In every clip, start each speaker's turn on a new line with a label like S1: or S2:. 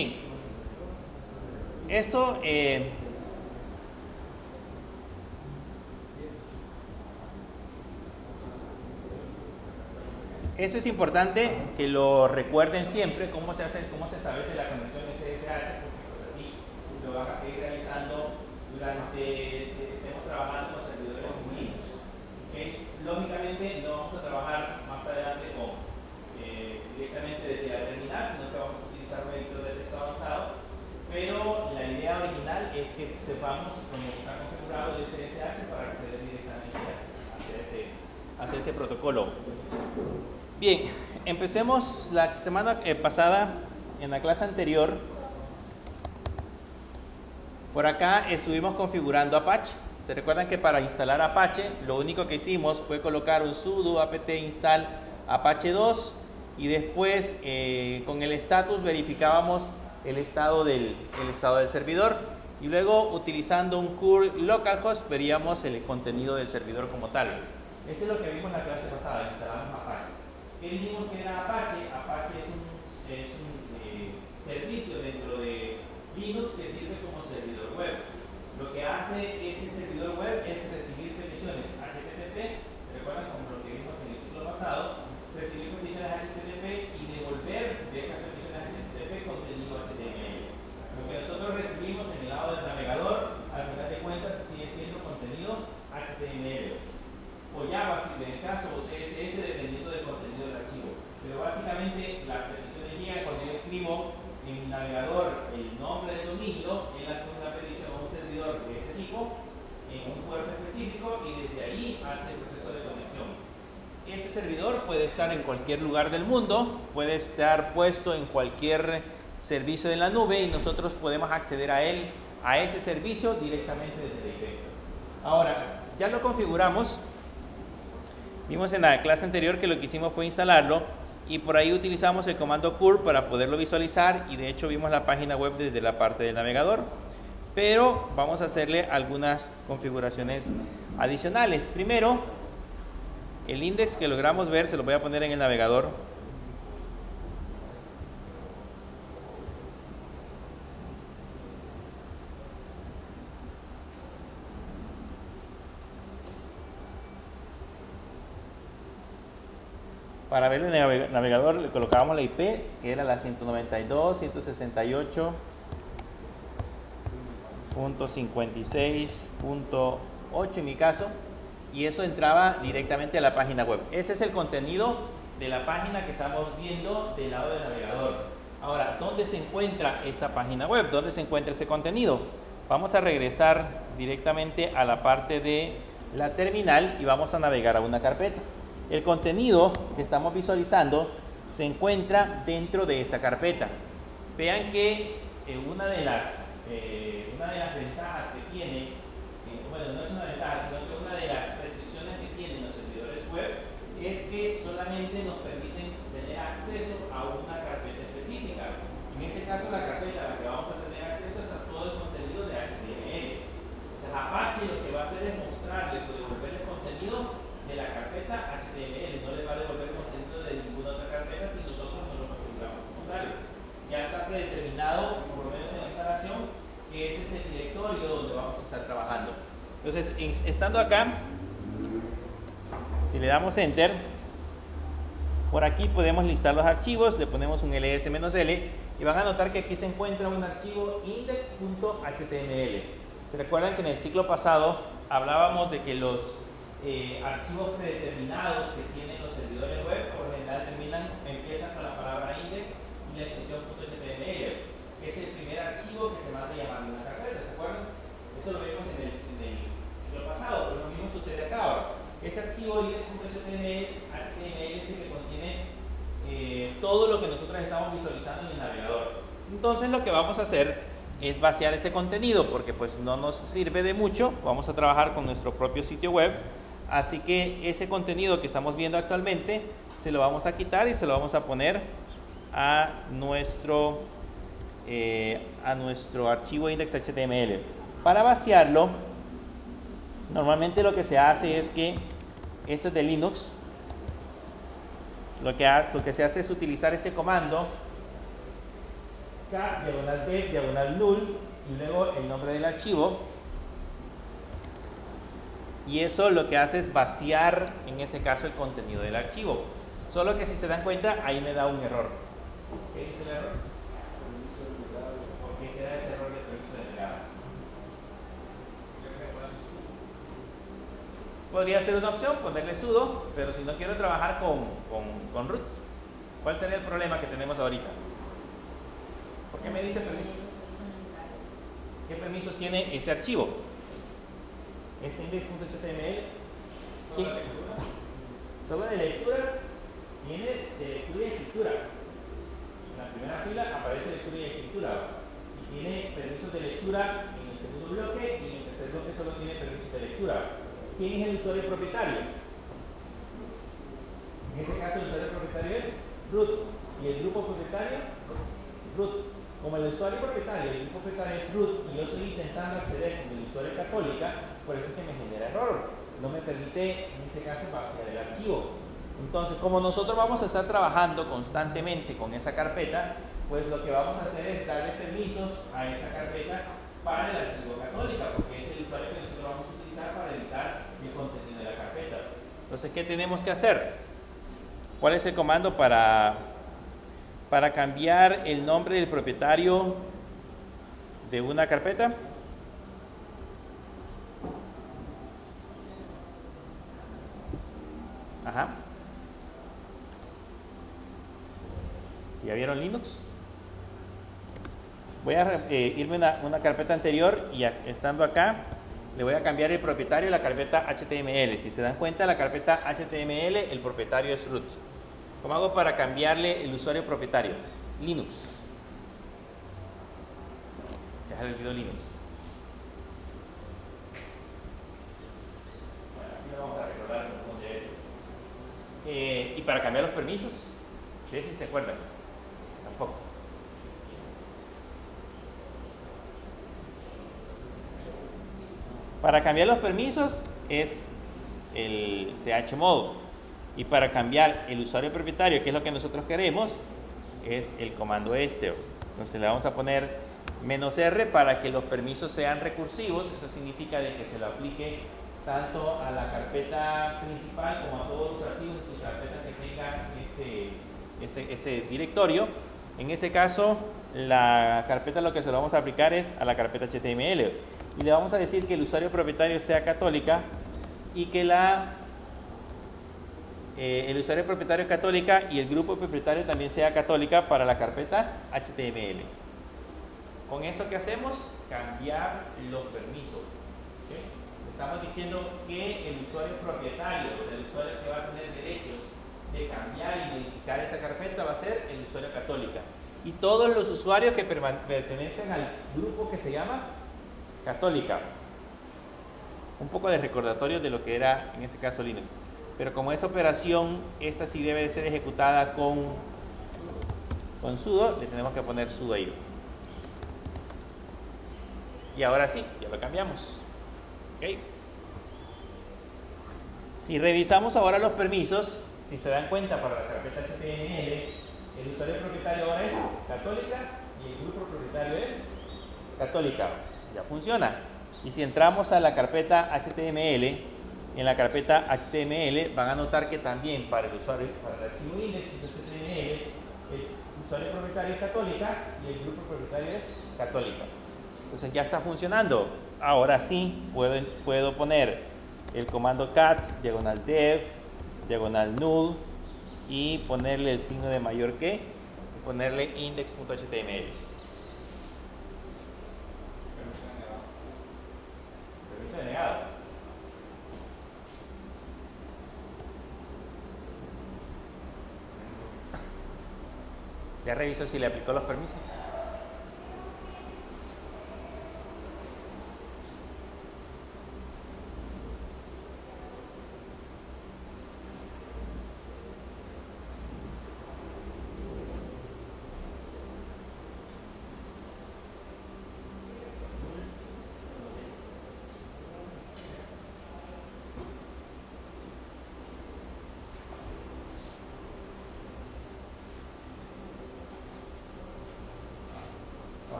S1: Bien, esto eso es importante que lo recuerden siempre, cómo se establece la conexión SSH, porque pues así lo vas a seguir realizando durante estemos trabajando con servidores Linux. ¿Okay? Lógicamente no vamos a trabajar más adelante directamente desde la terminal, sino que vamos a utilizar un editor de texto avanzado, pero la idea original es que sepamos cómo está configurado el SSH para acceder directamente hacia este protocolo. Bien, empecemos la semana pasada, en la clase anterior. Por acá estuvimos configurando Apache. ¿Se recuerdan que para instalar Apache, lo único que hicimos fue colocar un sudo apt install Apache 2 y después con el status verificábamos el estado del servidor y luego utilizando un curl localhost veríamos el contenido del servidor como tal. Eso es lo que vimos en la clase pasada, instalamos Apache. ¿Qué dijimos que era Apache? Apache es un servicio dentro de Linux que sirve como servidor web. Lo que hace este servidor web es recibir peticiones HTTP, recuerdan como lo que vimos en el ciclo pasado, recibir peticiones HTTP y devolver de esas peticiones HTTP contenido HTML. Lo que nosotros recibimos en el lado del navegador, al final de cuentas, sigue siendo contenido HTML. O JavaScript en el caso, o CSS dependiendo del contenido del archivo. Pero básicamente las peticiones llegan cuando yo escribo en mi navegador el nombre del dominio, él hace una petición a un servidor de ese tipo, en un puerto específico y desde ahí hace el proceso de conexión. Ese servidor puede estar en cualquier lugar del mundo, puede estar puesto en cualquier servicio de la nube y nosotros podemos acceder a él, a ese servicio directamente desde la IP. Ahora, ya lo configuramos. Vimos en la clase anterior que lo que hicimos fue instalarlo y por ahí utilizamos el comando curl para poderlo visualizar y de hecho vimos la página web desde la parte del navegador, pero vamos a hacerle algunas configuraciones adicionales. Primero, el index que logramos ver se lo voy a poner en el navegador. Para ver en el navegador le colocábamos la IP, que era la 192.168.56.8 en mi caso, y eso entraba directamente a la página web. Ese es el contenido de la página que estamos viendo del lado del navegador. Ahora, ¿dónde se encuentra esta página web? ¿Dónde se encuentra ese contenido? Vamos a regresar directamente a la parte de la terminal y vamos a navegar a una carpeta. El contenido que estamos visualizando se encuentra dentro de esta carpeta. Vean que una de las ventajas que tiene, bueno, no es una ventaja, sino que una de las restricciones que tienen los servidores web es que solamente nos permiten tener acceso a una carpeta específica. En este caso, la carpeta a la que vamos a tener acceso es a todo el contenido de HTML. O sea, Apache lo que va a hacer es mostrarles o devolverles contenido de la carpeta HTML, no les va a devolver contenido de ninguna otra carpeta si nosotros no lo configuramos como tal. Ya está predeterminado, por lo menos en la instalación, que ese es el directorio donde vamos a estar trabajando. Entonces, estando acá, si le damos Enter, por aquí podemos listar los archivos, le ponemos un ls-l y van a notar que aquí se encuentra un archivo index.html. ¿Se recuerdan que en el ciclo pasado hablábamos de que los archivos predeterminados que tienen los servidores web por lo general empiezan con la palabra index y la extensión .html, que es el primer archivo que se manda llamando una carpeta, ¿se acuerdan? Eso lo vimos en el ciclo pasado, pero lo mismo sucede acá ahora. Ese archivo index.html es el que contiene todo lo que nosotros estamos visualizando en el navegador. Entonces lo que vamos a hacer es vaciar ese contenido porque pues no nos sirve de mucho. Vamos a trabajar con nuestro propio sitio web. Así que ese contenido que estamos viendo actualmente se lo vamos a quitar y se lo vamos a poner a nuestro archivo index.html. Para vaciarlo, normalmente lo que se hace es que este es de Linux. Lo que se hace es utilizar este comando cat, diagonal dev, diagonal null, y luego el nombre del archivo. Y eso lo que hace es vaciar, en ese caso, el contenido del archivo. Solo que si se dan cuenta, ahí me da un error. ¿Qué dice el error? ¿Por qué se da ese error de permiso delegado? Podría ser una opción, ponerle sudo, pero si no quiero trabajar con root, ¿cuál sería el problema que tenemos ahorita? ¿Por qué me dice permiso? ¿Qué permisos tiene ese archivo? Este index.html, solo de lectura, tiene de lectura y escritura. En la primera fila aparece lectura y escritura. Y tiene permisos de lectura en el segundo bloque, y en el tercer bloque solo tiene permisos de lectura. ¿Quién es el usuario propietario? En ese caso el usuario propietario es root. ¿Y el grupo propietario? Root. Como el usuario propietario y el grupo propietario es root y yo estoy intentando acceder con el usuario católica, por eso es que me genera error. No me permite, en este caso, vaciar el archivo. Entonces, como nosotros vamos a estar trabajando constantemente con esa carpeta, pues lo que vamos a hacer es darle permisos a esa carpeta para el archivo católica, porque es el usuario que nosotros vamos a utilizar para editar el contenido de la carpeta. Entonces, ¿qué tenemos que hacer? ¿Cuál es el comando para cambiar el nombre del propietario de una carpeta? Ajá. ¿Si ya vieron Linux? Voy a irme a una carpeta anterior y estando acá le voy a cambiar el propietario de la carpeta HTML. Si se dan cuenta, la carpeta HTML, el propietario es root. ¿Cómo hago para cambiarle el usuario propietario? Linux. Ya se olvidó Linux. Bueno, aquí lo vamos a recordar dónde es. Y para cambiar los permisos, ¿sí? Si se acuerdan. Tampoco. Para cambiar los permisos es el chmod. Y para cambiar el usuario propietario, que es lo que nosotros queremos, es el comando este. Entonces le vamos a poner "-r" para que los permisos sean recursivos. Eso significa de que se lo aplique tanto a la carpeta principal como a todos los archivos de su carpeta que tengan ese directorio. En ese caso, la carpeta lo que se lo vamos a aplicar es a la carpeta HTML. Y le vamos a decir que el usuario propietario sea católica y que el usuario propietario católica y el grupo propietario también sea católica para la carpeta HTML. Con eso, ¿qué hacemos? Cambiar los permisos. ¿Okay? Estamos diciendo que el usuario propietario, o sea, el usuario que va a tener derechos de cambiar y modificar esa carpeta va a ser el usuario católica. Y todos los usuarios que pertenecen al grupo que se llama católica. Un poco de recordatorio de lo que era en este caso Linux. Pero como es operación, esta sí debe de ser ejecutada con sudo, le tenemos que poner sudo ahí. Y ahora sí, ya lo cambiamos. ¿Okay? Si revisamos ahora los permisos, si se dan cuenta, para la carpeta HTML, el usuario propietario ahora es católica y el grupo propietario es católica. Ya funciona. Y si entramos a la carpeta HTML, en la carpeta HTML van a notar que también para el usuario, para el archivo index.html, el usuario propietario es católica y el grupo propietario es católica. Entonces ya está funcionando. Ahora sí puedo poner el comando cat, diagonal dev, diagonal null y ponerle el signo de mayor que y ponerle index.html. Permiso denegado. Ya reviso si le aplicó los permisos.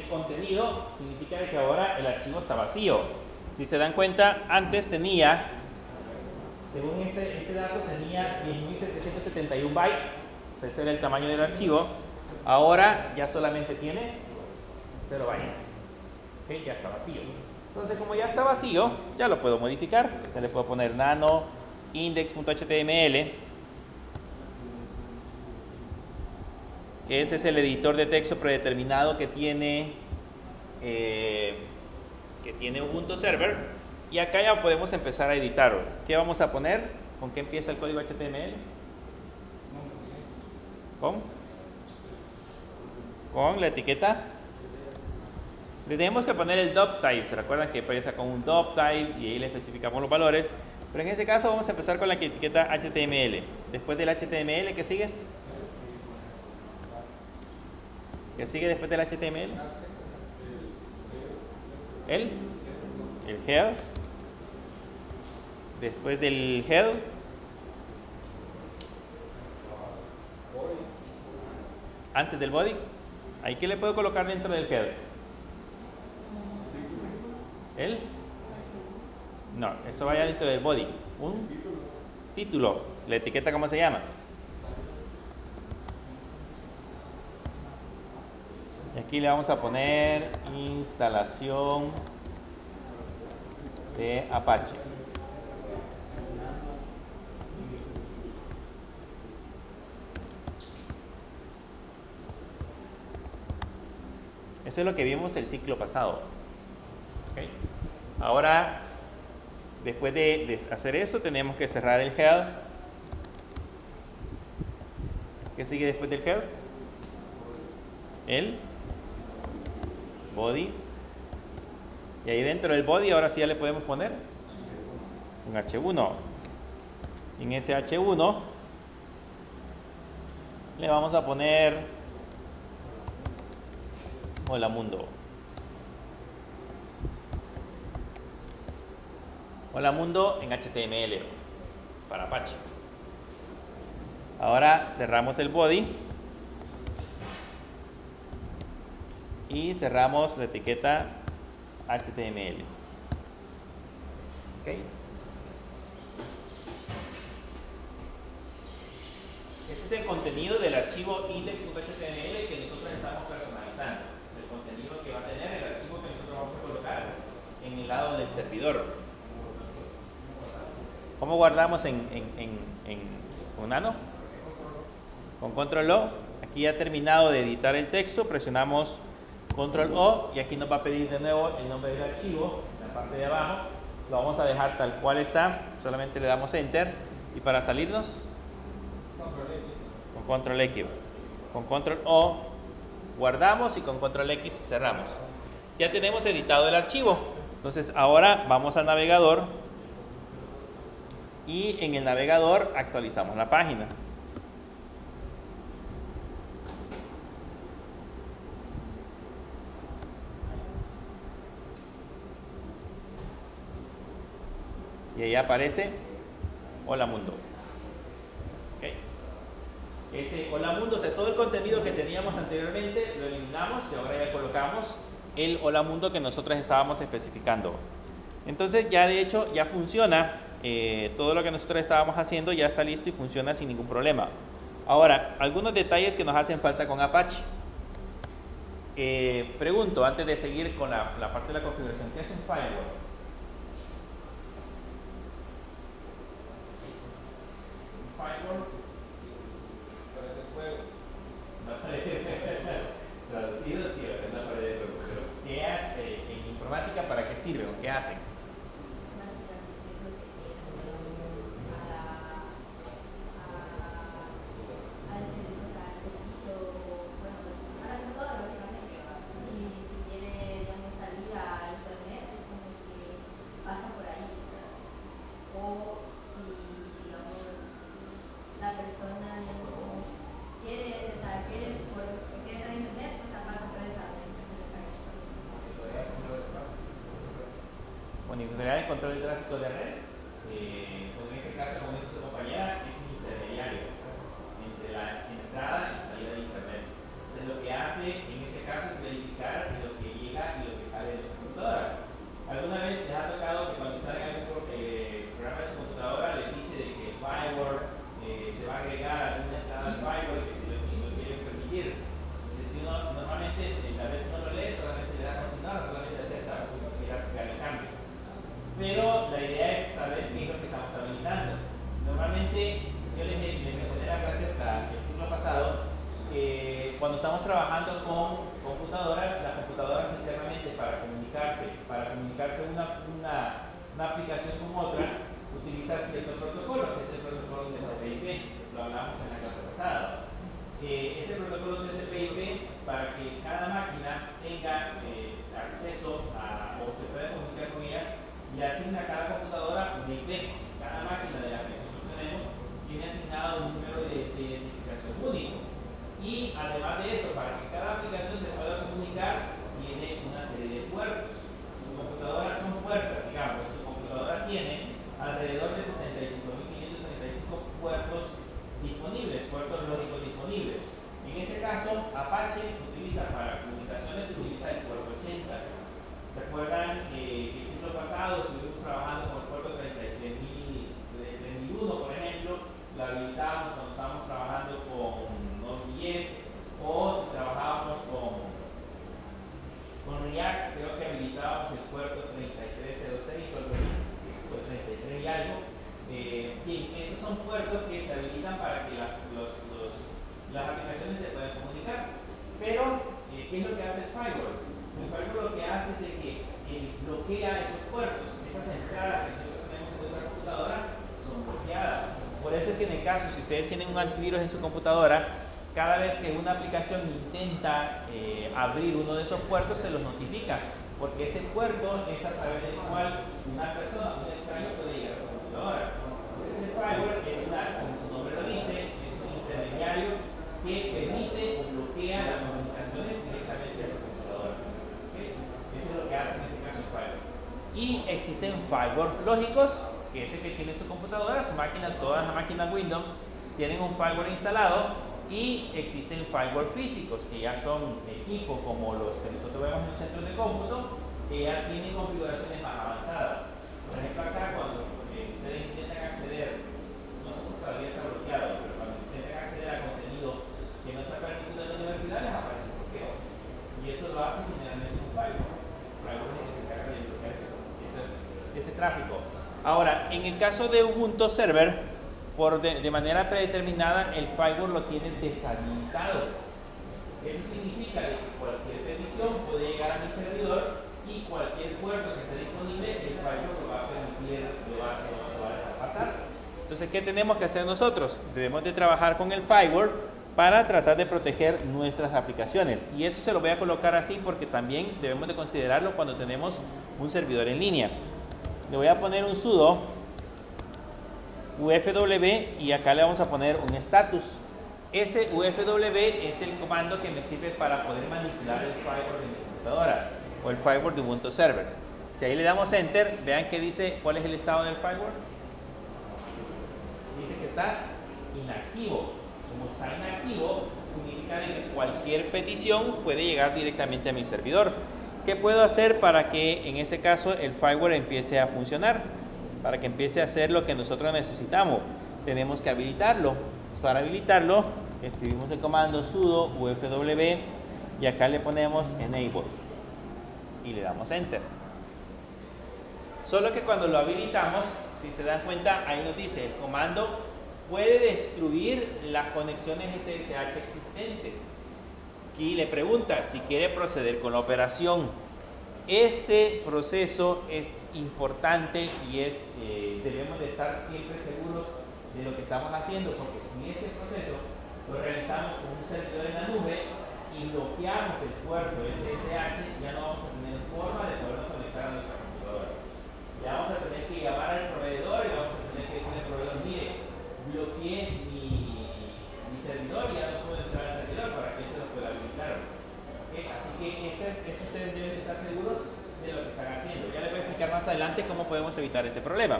S1: contenido, significa que ahora el archivo está vacío. Si se dan cuenta, antes tenía, según este dato, tenía 10.771 bytes. Ese era el tamaño del archivo. Ahora ya solamente tiene 0 bytes. ¿Okay? Ya está vacío. Entonces, como ya está vacío, ya lo puedo modificar. Ya le puedo poner nano index.html, que ese es el editor de texto predeterminado que tiene Ubuntu Server. Y acá ya podemos empezar a editarlo. ¿Qué vamos a poner? ¿Con qué empieza el código HTML? Con la etiqueta. Le tenemos que poner el doc type. Se recuerdan que empieza con un doc type y ahí le especificamos los valores. Pero en este caso vamos a empezar con la etiqueta HTML. Después del HTML, ¿qué sigue? ¿Qué sigue después del HTML? El head. Después del head, antes del body. ¿Ahí qué le puedo colocar dentro del head? ¿El? No, eso vaya dentro del body. Un título. ¿La etiqueta cómo se llama? Y aquí le vamos a poner instalación de Apache. Eso es lo que vimos el ciclo pasado. ¿Okay? Ahora, después de hacer eso, tenemos que cerrar el head. ¿Qué sigue después del head? El body. Y ahí dentro del body, ahora sí ya le podemos poner un H1. Y en ese H1 le vamos a poner hola mundo. Hola mundo en HTML para Apache. Ahora cerramos el body y cerramos la etiqueta HTML. ¿Okay? Ese es el contenido del archivo index.html que nosotros estamos personalizando. El contenido que va a tener el archivo que nosotros vamos a colocar en el lado del servidor. ¿Cómo guardamos en Nano? Con Control O. Aquí ya terminado de editar el texto, presionamos Control O y aquí nos va a pedir de nuevo el nombre del archivo en la parte de abajo. Lo vamos a dejar tal cual está, solamente le damos Enter y para salirnos con Control X. Con Control O guardamos y con Control X cerramos. Ya tenemos editado el archivo. Entonces ahora vamos al navegador y en el navegador actualizamos la página. Y ahí aparece Hola Mundo. ¿Okay? Ese Hola Mundo, o sea, todo el contenido que teníamos anteriormente lo eliminamos y ahora ya colocamos el Hola Mundo que nosotros estábamos especificando. Entonces ya de hecho ya funciona, todo lo que nosotros estábamos haciendo ya está listo y funciona sin ningún problema. Ahora, algunos detalles que nos hacen falta con Apache. Pregunto, antes de seguir con la parte de la configuración, ¿qué es un firewall? Firewall para el fuego. Traducido, sí, es la pared de fuego. Pero, ¿qué hace en informática? ¿Para qué sirve o qué hacen? Monitorear el control del tráfico de red, en este caso, como dice su compañera, es un intermediario entre la entrada y salida de internet. Entonces lo que hace en este caso es verificar que lo que computadora. ¿Alguna vez les ha tocado que cuando instalan algún programa de su computadora les dice de que el firewall se va a agregar a alguna entrada al firewall y que si lo quieren permitir? Entonces, si uno normalmente, a veces no lo lee, solamente le da a continuar, solamente acepta y aplicar el cambio. Pero la idea es saber qué es lo que estamos habilitando. Normalmente, yo les mencioné en la clase el siglo pasado, cuando estamos trabajando con computadoras, las computadoras externamente para comunicarse una aplicación con otra, utiliza cierto protocolo, que es el protocolo TCP/IP, lo hablamos en la clase pasada. Ese protocolo TCP/IP, para que cada máquina tenga acceso o se pueda comunicar con ella, le asigna a cada computadora un IP. Cada máquina de las que nosotros tenemos tiene asignado un número de identificación único. Y además de eso, para que cada aplicación se pueda comunicar, tiene una serie de puertos. Sus computadoras son puertas, digamos. Su computadora tiene alrededor de 65.535 puertos disponibles, puertos lógicos disponibles. En ese caso, Apache utiliza para comunicaciones, utiliza el puerto 80. ¿Se acuerdan que el siglo pasado estuvimos trabajando con el puerto 3001, por ejemplo? Lo habilitábamos cuando estábamos trabajando con Node.js, o si trabajábamos con React, creo que habilitábamos el puerto 3306 o 33 y algo. Bien, esos son puertos que se habilitan para que las aplicaciones se puedan comunicar. Pero, ¿qué es lo que hace el firewall? El firewall lo que hace es de que bloquea esos puertos. Esas entradas que nosotros tenemos en nuestra computadora son bloqueadas. Por eso es que en el caso, si ustedes tienen un antivirus en su computadora, cada vez que una aplicación intenta abrir uno de esos puertos, se los notifica, porque ese puerto es a través del cual una persona, un extraño, puede llegar a su computadora. Entonces el firewall es como su nombre lo dice, es un intermediario que permite o bloquea las comunicaciones directamente a su computadora. ¿Okay? Eso es lo que hace en este caso el firewall. Y existen firewalls lógicos, que es el que tiene su computadora, su máquina, todas las máquinas Windows tienen un firewall instalado, y existen firewall físicos, que ya son equipos como los que nosotros vemos en los centros de cómputo, que ya tienen configuraciones más avanzadas. Por ejemplo, acá cuando ustedes intentan acceder, no sé si todavía está bloqueado, pero cuando intentan acceder a contenido que no está permitido en la universidad, les aparece un bloqueo. Y eso lo hace generalmente un firewall. El firewall es el que se encarga de bloquear ese tráfico. Ahora, en el caso de Ubuntu Server, de manera predeterminada, el firewall lo tiene deshabilitado. Eso significa que cualquier petición puede llegar a mi servidor y cualquier puerto que esté disponible, el firewall lo va a permitir, lo va a dejar pasar. Entonces, ¿qué tenemos que hacer nosotros? Debemos de trabajar con el firewall para tratar de proteger nuestras aplicaciones. Y eso se lo voy a colocar así porque también debemos de considerarlo cuando tenemos un servidor en línea. Le voy a poner un sudo ufw y acá le vamos a poner un status. Ese ufw es el comando que me sirve para poder manipular el firewall de mi computadora o el firewall de Ubuntu Server. Si ahí le damos enter, vean que dice cuál es el estado del firewall. Dice que está inactivo. Como está inactivo, significa que cualquier petición puede llegar directamente a mi servidor. ¿Qué puedo hacer para que en ese caso el firewall empiece a funcionar? Para que empiece a hacer lo que nosotros necesitamos, tenemos que habilitarlo. Para habilitarlo, escribimos el comando sudo ufw y acá le ponemos enable y le damos enter. Solo que cuando lo habilitamos, si se dan cuenta, ahí nos dice el comando puede destruir las conexiones SSH existentes. Aquí le pregunta si quiere proceder con la operación. Este proceso es importante y debemos de estar siempre seguros de lo que estamos haciendo, porque si este proceso lo realizamos con un servidor en la nube y bloqueamos el puerto SSH, ya no vamos a tener forma de podernos conectar a nuestra computadora. Ya vamos a tener que llamar al proveedor y vamos a tener que decirle al proveedor, mire, bloqueé mi servidor y ya no puedo entrar al servidor para que se lo pueda habilitar. Así que eso ustedes deben de estar seguros de lo que están haciendo. Ya les voy a explicar más adelante cómo podemos evitar ese problema.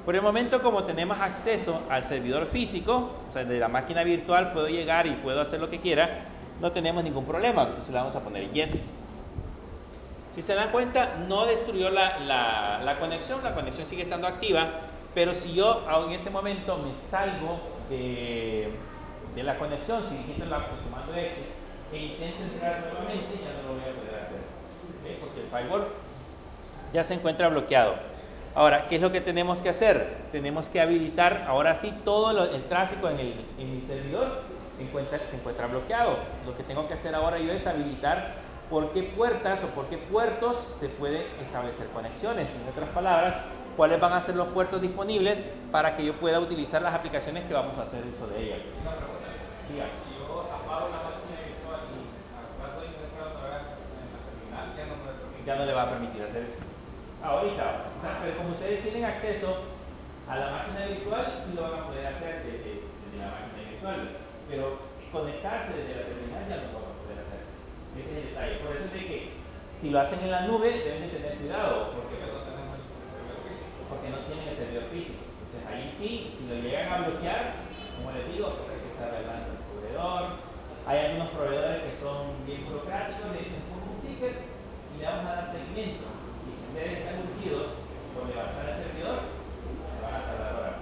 S1: Por el momento, como tenemos acceso al servidor físico, o sea, de la máquina virtual puedo llegar y puedo hacer lo que quiera, no tenemos ningún problema. Entonces le vamos a poner yes.
S2: Si se dan cuenta, no destruyó la conexión sigue estando activa, pero si yo en ese momento me salgo de la conexión, si digito el comando exit e intento entrar nuevamente, ya no lo voy a poder hacer, ¿okay? Porque el firewall ya se encuentra bloqueado. Ahora, ¿qué es lo que tenemos que hacer? Tenemos que habilitar, ahora sí, todo el tráfico en mi servidor se encuentra bloqueado. Lo que tengo que hacer ahora yo es habilitar por qué puertas o por qué puertos se puede establecer conexiones. En otras palabras, cuáles van a ser los puertos disponibles para que yo pueda utilizar las aplicaciones que vamos a hacer uso de ellas.
S1: Una pregunta.
S2: Diga.
S1: Si yo apago la máquina virtual y trato de ingresar otra vez en la terminal, ya no me permite.
S2: Ya no le va a permitir hacer eso. Ahorita, o sea, pero como ustedes tienen acceso a la máquina virtual, sí lo van a poder hacer desde la máquina virtual, pero conectarse desde la terminal ya no lo van a poder hacer. Ese es el detalle. Por eso es de que si lo hacen en la nube, deben de tener cuidado, porque no tienen el servidor físico. Entonces ahí sí, si lo llegan a bloquear, como les digo, pues hay que estar hablando del proveedor. Hay algunos proveedores que son bien burocráticos, le dicen pongo un ticket y le vamos a dar seguimiento. Y si ustedes están urgidos por levantar el servidor, se van a tardar horas.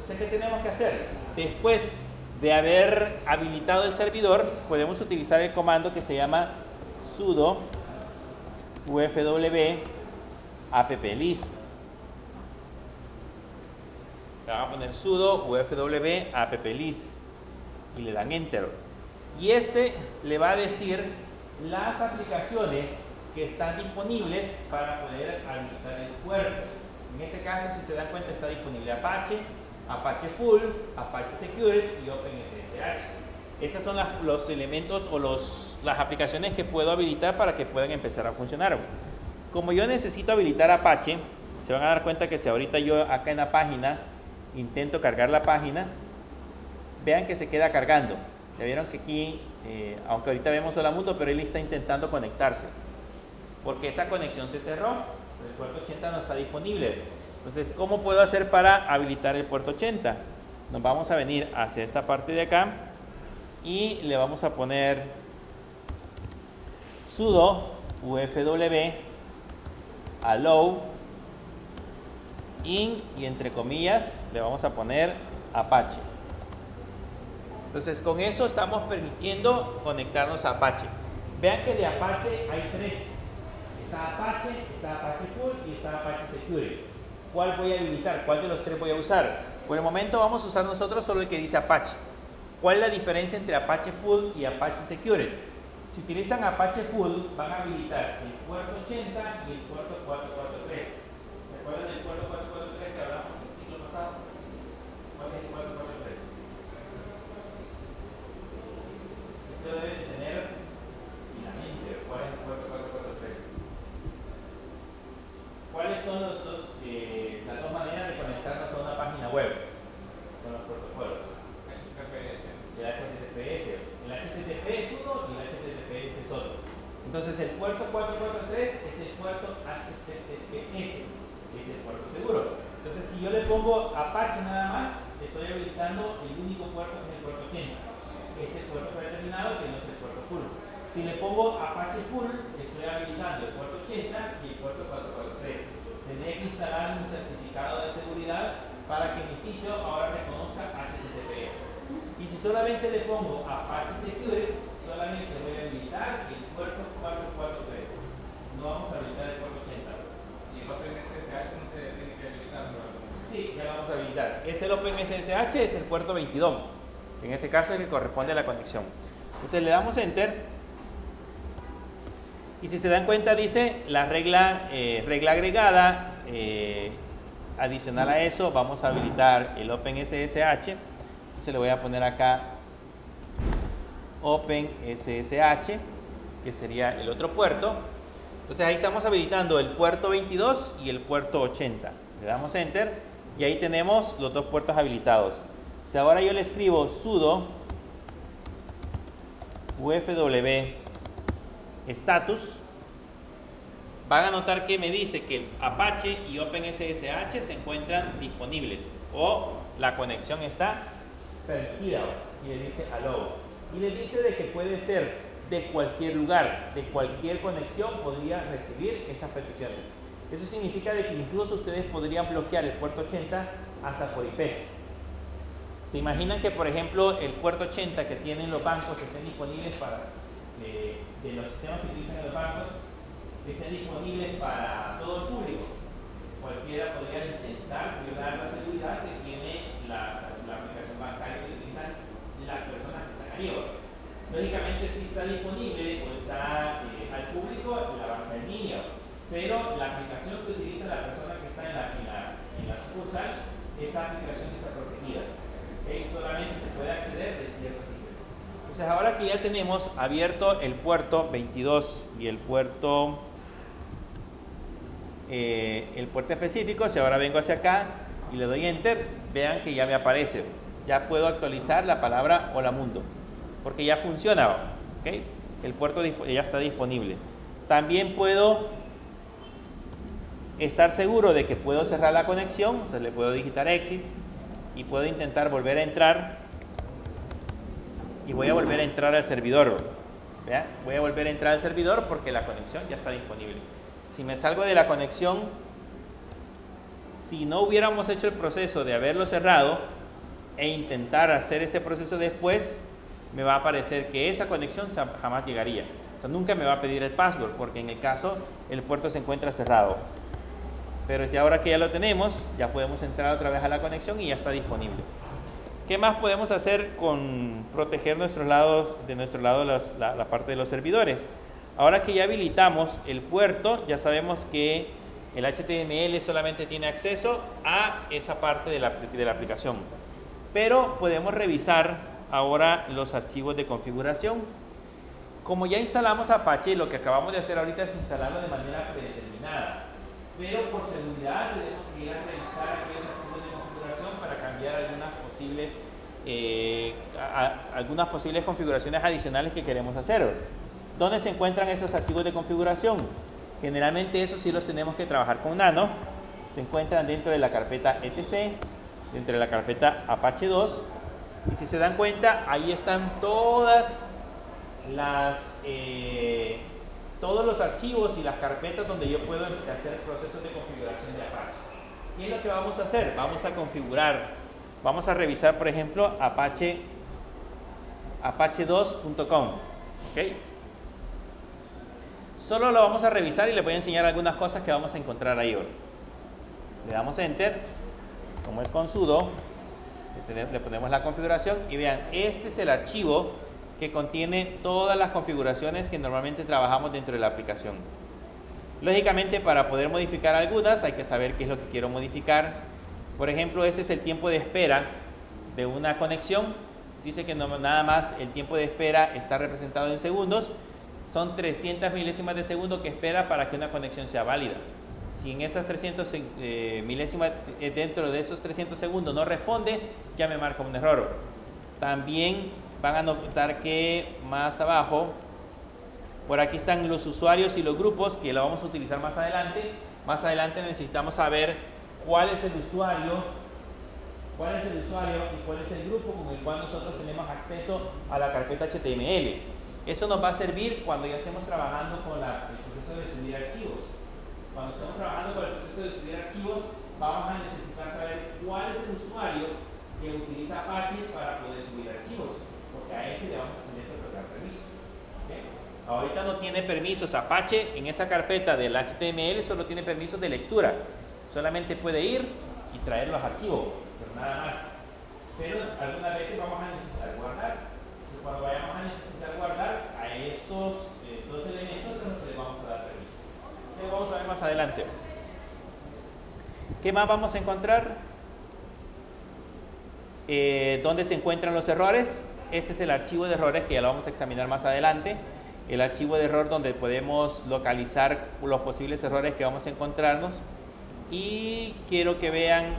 S2: Entonces, ¿qué tenemos que hacer? Después de haber habilitado el servidor, podemos utilizar el comando que se llama sudo ufw applist. Le van a poner sudo ufw applist y le dan enter. Y le va a decir las aplicaciones que están disponibles para poder habilitar el puerto. En este caso, si se dan cuenta, está disponible Apache, Apache Full, Apache Security y OpenSSH. Esos son los elementos o las aplicaciones que puedo habilitar para que puedan empezar a funcionar. Como yo necesito habilitar Apache, se van a dar cuenta que si ahorita yo acá en la página intento cargar la página, vean que se queda cargando. Ya vieron que aquí, aunque ahorita vemos Hola Mundo, pero él está intentando conectarse, porque esa conexión se cerró, el puerto 80 no está disponible. Entonces, ¿cómo puedo hacer para habilitar el puerto 80? Nos vamos a venir hacia esta parte de acá y le vamos a poner sudo ufw allow in y entre comillas le vamos a poner Apache. Entonces, con eso estamos permitiendo conectarnos a Apache. Vean que de Apache hay tres. Está Apache Full y está Apache Security. ¿Cuál voy a habilitar? ¿Cuál de los tres voy a usar? Por el momento vamos a usar nosotros solo el que dice Apache. ¿Cuál es la diferencia entre Apache Full y Apache Security? Si utilizan Apache Full, van a habilitar el puerto 80 y el puerto 443. ¿Se acuerdan del puerto 443 que hablamos en el ciclo pasado? ¿Cuál es el 443? Esto lo deben de tener en la mente. ¿Cuál es el puerto 443? ¿Cuáles son las dos maneras de conectarnos a una página web con los protocolos?
S1: HTTPS.
S2: El HTTPS. El HTTP es uno y el HTTPS es otro. Entonces el puerto 443 es el puerto HTTPS, que es el puerto seguro. Entonces si yo le pongo Apache nada más, estoy habilitando el único puerto que es el puerto 80. Es el puerto predeterminado que no es el puerto full. Si le pongo Apache Full, estoy habilitando el puerto 80 y el puerto 443. Tendré que instalar un certificado de seguridad para que mi sitio ahora reconozca HTTPS. Y si solamente le pongo Apache Security, solamente voy a habilitar el puerto 443. No vamos a habilitar el puerto 80.
S1: Y el OpenSSH no se tiene que habilitar, ¿no?
S2: Sí, ya lo vamos a habilitar. Es el OpenSSH, es el puerto 22. En ese caso es el que corresponde a la conexión. Entonces le damos Enter. Y si se dan cuenta dice la regla agregada, adicional a eso vamos a habilitar el OpenSSH. Entonces le voy a poner acá OpenSSH, que sería el otro puerto. Entonces ahí estamos habilitando el puerto 22 y el puerto 80. Le damos Enter y ahí tenemos los dos puertos habilitados. Si ahora yo le escribo sudo ufw status, van a notar que me dice que Apache y OpenSSH se encuentran disponibles o la conexión está permitida y le dice allow y le dice de que puede ser de cualquier lugar, de cualquier conexión podría recibir estas peticiones. Eso significa de que incluso ustedes podrían bloquear el puerto 80 hasta por IPs. ¿Se imaginan que, por ejemplo, el puerto 80 que tienen los bancos estén disponibles para, de los sistemas que utilizan los bancos, estén disponibles para todo el público? Cualquiera podría intentar violar la seguridad que tiene la aplicación bancaria que utilizan las personas que están arriba. Lógicamente, si está disponible o está al público, la banca en línea, pero la aplicación que utiliza la persona que está en la sucursal, esa aplicación está protegida. Solamente se puede acceder de ciertas IPs. Entonces, ahora que ya tenemos abierto el puerto 22 y el puerto específico, si ahora vengo hacia acá y le doy enter, vean que ya me aparece. Ya puedo actualizar la palabra hola mundo, porque ya funciona, ¿okay? El puerto ya está disponible. También puedo estar seguro de que puedo cerrar la conexión, o sea, le puedo digitar exit y puedo intentar volver a entrar y voy a volver a entrar al servidor. ¿Vean? Voy a volver a entrar al servidor porque la conexión ya está disponible. Si me salgo de la conexión, si no hubiéramos hecho el proceso de haberlo cerrado e intentar hacer este proceso después, me va a aparecer que esa conexión jamás llegaría. O sea, nunca me va a pedir el password porque en el caso el puerto se encuentra cerrado. Pero ya ahora que ya lo tenemos, ya podemos entrar otra vez a la conexión y ya está disponible. ¿Qué más podemos hacer con proteger nuestros lados, de nuestro lado la parte de los servidores? Ahora que ya habilitamos el puerto, ya sabemos que el HTML solamente tiene acceso a esa parte de la aplicación. Pero podemos revisar ahora los archivos de configuración. Como ya instalamos Apache, lo que acabamos de hacer ahorita es instalarlo de manera predeterminada. Pero por seguridad tenemos que ir a revisar aquellos archivos de configuración para cambiar algunas posibles configuraciones adicionales que queremos hacer. ¿Dónde se encuentran esos archivos de configuración? Generalmente esos sí los tenemos que trabajar con Nano. Se encuentran dentro de la carpeta etc, dentro de la carpeta Apache 2. Y si se dan cuenta, ahí están todos los archivos y las carpetas donde yo puedo hacer procesos de configuración de Apache. ¿Qué es lo que vamos a hacer? Vamos a configurar, vamos a revisar, por ejemplo, apache2.conf. ¿Okay? Solo lo vamos a revisar y les voy a enseñar algunas cosas que vamos a encontrar ahí hoy. Le damos enter, como es con sudo, le ponemos la configuración y vean, este es el archivo que contiene todas las configuraciones que normalmente trabajamos dentro de la aplicación. Lógicamente, para poder modificar algunas hay que saber qué es lo que quiero modificar. Por ejemplo, este es el tiempo de espera de una conexión. Dice que nada más el tiempo de espera está representado en segundos. Son 300 milésimas de segundo que espera para que una conexión sea válida. Si en esas 300 milésimas, dentro de esos 300 segundos no responde, ya me marca un error. También van a notar que más abajo, por aquí están los usuarios y los grupos, que lo vamos a utilizar más adelante. Más adelante necesitamos saber cuál es el usuario y cuál es el grupo con el cual nosotros tenemos acceso a la carpeta HTML. Eso nos va a servir cuando ya estemos trabajando con el proceso de subir archivos. Cuando estemos trabajando con el proceso de subir archivos, vamos a necesitar saber cuál es el usuario que utiliza Apache para poder subir archivos, porque a ese le vamos a tener que otorgar permisos. ¿Okay? Ahorita no tiene permisos. Apache en esa carpeta del HTML solo tiene permisos de lectura. Solamente puede ir y traer los archivos, pero nada más. Pero algunas veces vamos a necesitar guardar. Entonces, cuando vayamos a necesitar guardar, a estos dos elementos son los que les vamos a dar permiso. Lo vamos a ver más adelante. ¿Qué más vamos a encontrar? ¿Dónde se encuentran los errores? Este es el archivo de errores que ya lo vamos a examinar más adelante. El archivo de error donde podemos localizar los posibles errores que vamos a encontrarnos. Y quiero que vean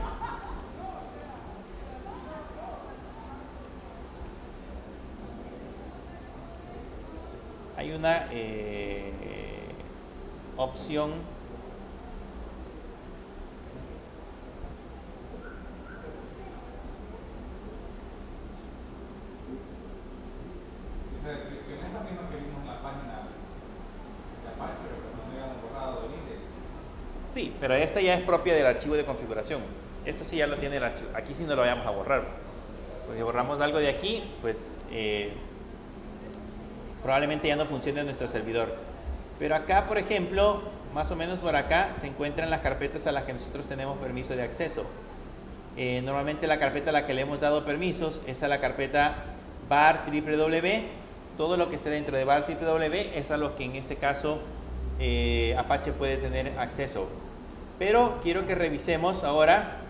S2: hay una opción
S3: esa descripción es la misma que vimos
S2: Sí, pero esta ya es propia del archivo de configuración. Esto sí ya lo tiene el archivo. Aquí sí no lo vayamos a borrar. Porque si borramos algo de aquí, pues probablemente ya no funcione nuestro servidor. Pero acá, por ejemplo, más o menos por acá, se encuentran las carpetas a las que nosotros tenemos permiso de acceso. Normalmente la carpeta a la que le hemos dado permisos es a la carpeta var www. Todo lo que esté dentro de var www es a lo que en este caso Apache puede tener acceso. Pero quiero que revisemos ahora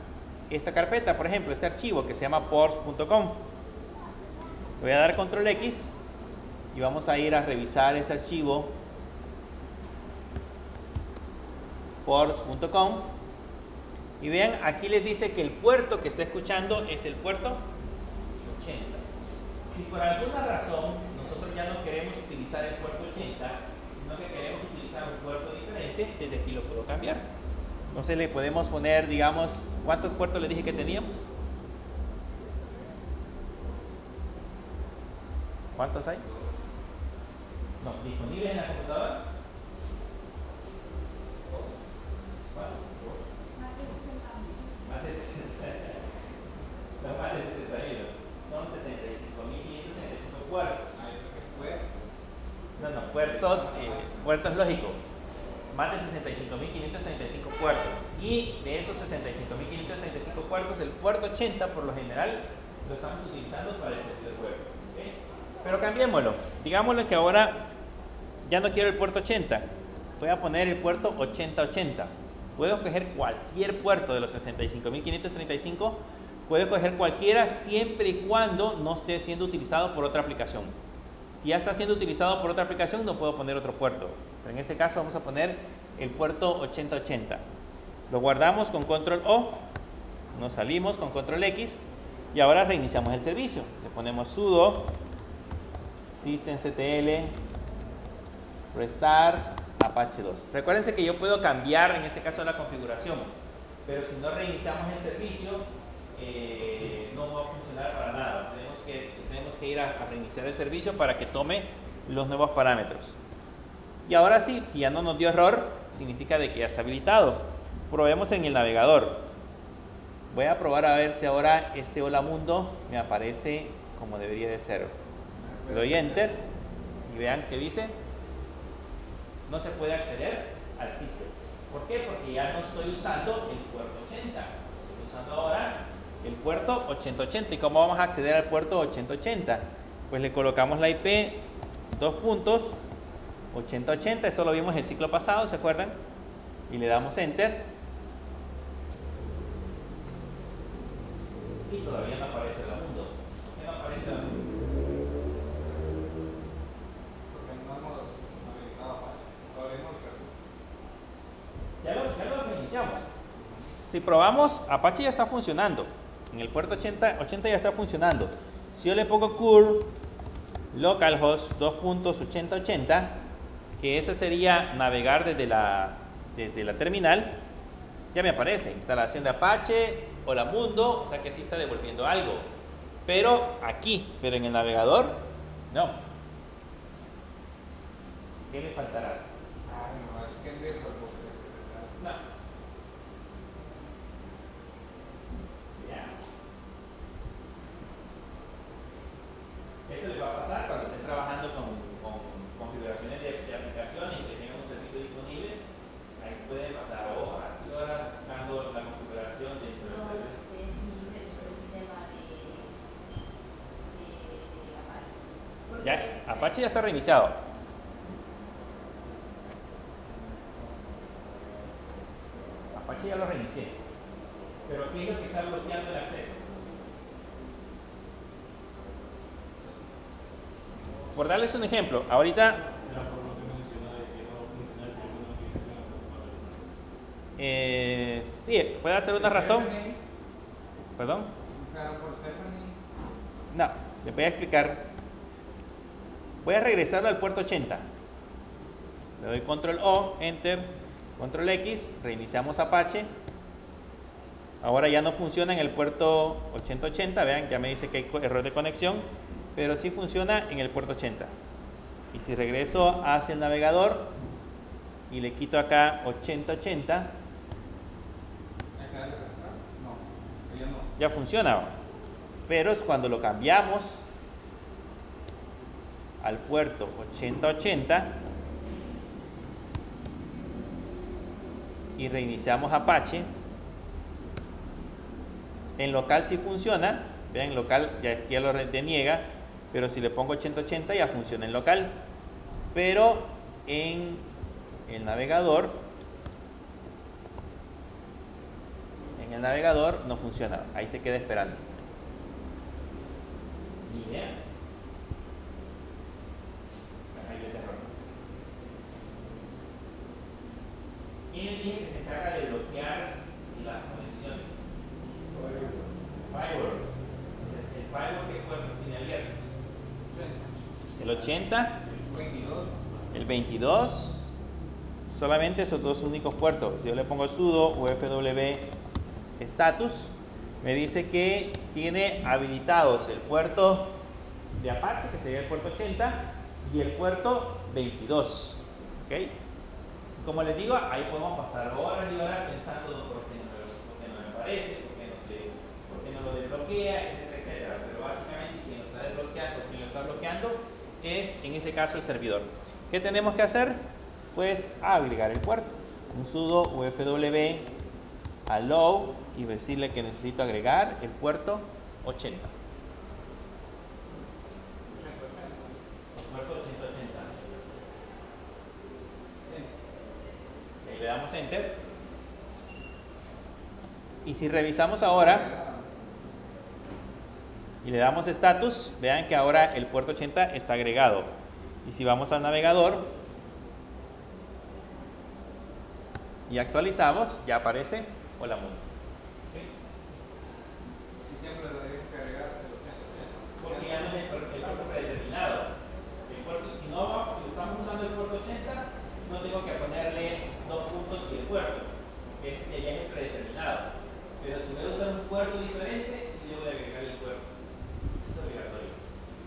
S2: esta carpeta, por ejemplo, este archivo que se llama ports.conf. Voy a dar control X y vamos a ir a revisar ese archivo ports.conf. Y vean, aquí les dice que el puerto que está escuchando es el puerto 80. Si por alguna razón nosotros ya no queremos utilizar el puerto 80, sino que queremos utilizar un puerto diferente, desde aquí lo puedo cambiar. Entonces le podemos poner, digamos, ¿cuántos puertos les dije que teníamos? ¿Cuántos hay? No, disponibles en la computadora. Más de 60. Son más de 61. Son 65.565 puertos. No, puertos, puertos lógicos. Más de 65.535 puertos. Y de esos 65.535 puertos, el puerto 80 por lo general lo estamos utilizando para el servidor web. ¿Okay? Pero cambiémoslo. Digámosle que ahora ya no quiero el puerto 80. Voy a poner el puerto 8080. Puedo escoger cualquier puerto de los 65.535. Puedo escoger cualquiera siempre y cuando no esté siendo utilizado por otra aplicación. Si ya está siendo utilizado por otra aplicación, no puedo poner otro puerto. Pero en este caso vamos a poner el puerto 8080. Lo guardamos con control O. Nos salimos con control X. Y ahora reiniciamos el servicio. Le ponemos sudo systemctl restart Apache 2. Recuérdense que yo puedo cambiar en este caso la configuración, pero si no reiniciamos el servicio no va a funcionar para nada. Tenemos que ir a reiniciar el servicio para que tome los nuevos parámetros. Y ahora sí, si ya no nos dio error, significa de que ya está habilitado. Probemos en el navegador. Voy a probar a ver si ahora este Hola Mundo me aparece como debería de ser. Le doy Enter y vean que dice: no se puede acceder al sitio. ¿Por qué? Porque ya no estoy usando el puerto 80. Estoy usando ahora el puerto 8080. ¿Y cómo vamos a acceder al puerto 8080? Pues le colocamos la IP 2.8080. Eso lo vimos el ciclo pasado, ¿se acuerdan? Y le damos Enter. Y todavía no aparece el mundo. ¿Por qué no aparece el mundo? Ya lo reiniciamos. Si probamos, Apache ya está funcionando. En el puerto 80 ya está funcionando. Si yo le pongo curl localhost 2.8080, que ese sería navegar desde la terminal, ya me aparece instalación de Apache, Hola Mundo, o sea que sí está devolviendo algo. Pero aquí, pero en el navegador, no. ¿Qué le faltará? No. Ya. Eso le va a pasar cuando estén trabajando con configuraciones de aplicaciones y que tengan un servicio disponible. Ahí se puede pasar horas y horas buscando la configuración dentro del servicio. Ya, Apache ya está reiniciado. Apache ya lo reinicié. Pero ¿qué es lo que está bloqueando el acceso? Por darles un ejemplo, ahorita sí, puede ser una razón. ¿Perdón? No, les voy a explicar. Voy a regresarlo al puerto 80. Le doy control O, Enter, control X, reiniciamos Apache. Ahora ya no funciona en el puerto 8080, vean, ya me dice que hay error de conexión, pero sí funciona en el puerto 80. Y si regreso hacia el navegador y le quito acá 8080, ya funciona. Pero es cuando lo cambiamos al puerto 8080 y reiniciamos Apache. En local sí funciona. Vean, en local ya lo deniega, pero si le pongo 8080 ya funciona en local. Pero en el navegador, no funciona. Ahí se queda esperando.
S1: Ni idea. Ahí le terror. ¿Quién les dije que se encarga de bloquear las conexiones? Firewall. Entonces, el firewall, ¿qué puertos tiene abiertos?
S2: El 80,
S1: El 22.
S2: el 22, solamente esos dos únicos puertos. Si yo le pongo sudo ufw status, me dice que tiene habilitados el puerto de Apache, que sería el puerto 80, y el puerto 22. ¿Ok? Como les digo, ahí podemos pasar horas y horas pensando por qué no me aparece, por qué no lo desbloquea, etcétera, etcétera. Pero básicamente quien lo está desbloqueando, quien lo está bloqueando es en ese caso el servidor. ¿Qué tenemos que hacer? Pues agregar el puerto. Un sudo ufw allow y decirle que necesito agregar el puerto 80. El
S1: puerto 8080.
S2: Ahí le damos enter. Y si revisamos ahora y le damos status, vean que ahora el puerto 80 está agregado. Y si vamos al navegador y actualizamos, ya aparece hola mundo.
S3: Si siempre lo tenemos que agregar el 80.
S1: Porque ya no es el puerto predeterminado. El puerto, si estamos usando el puerto 80, no tengo que ponerle dos puntos y el puerto, que ya es el predeterminado. Pero si voy a usar un puerto diferente, sí debo de agregar el puerto. Eso es obligatorio.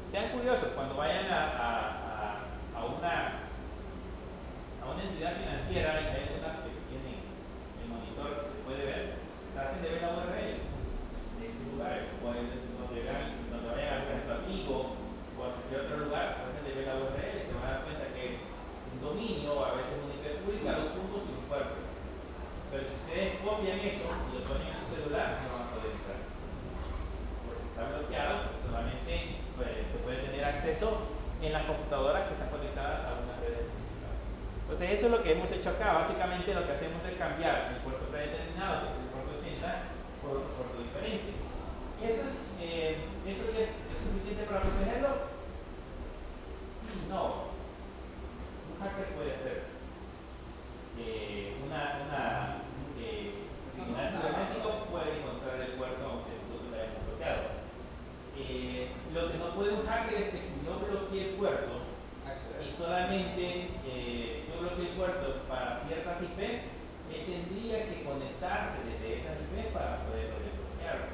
S1: Sean curiosos, cuando vayan a una entidad financiera, y hay algunas que tienen el monitor que se puede ver, traten de ver la URL de ese lugar, o donde vayan a ver a Vigo o a cualquier otro lugar, traten de ver la URL y se van a dar cuenta que es un dominio, a veces una IP pública, dos puntos y un puerto. Pero si ustedes copian eso y lo ponen en su celular, no van a poder entrar. Porque está bloqueado, pues solamente se puede tener acceso en las computadoras que están conectadas a una red específica. Entonces eso es lo que hemos hecho acá. Básicamente lo que hacemos es cambiar el puerto predeterminado, que es el puerto 80, por un puerto diferente. ¿Y eso es suficiente para protegerlo? Sí, no. Un hacker puede hacer criminal cibernético puede encontrar el puerto aunque nosotros lo hayamos bloqueado. Lo que no puede un hacker es que si yo bloqueé el puerto y solamente yo bloqueé el puerto para ciertas IPs, él tendría que conectarse desde esas IPs para poderlo desbloquear.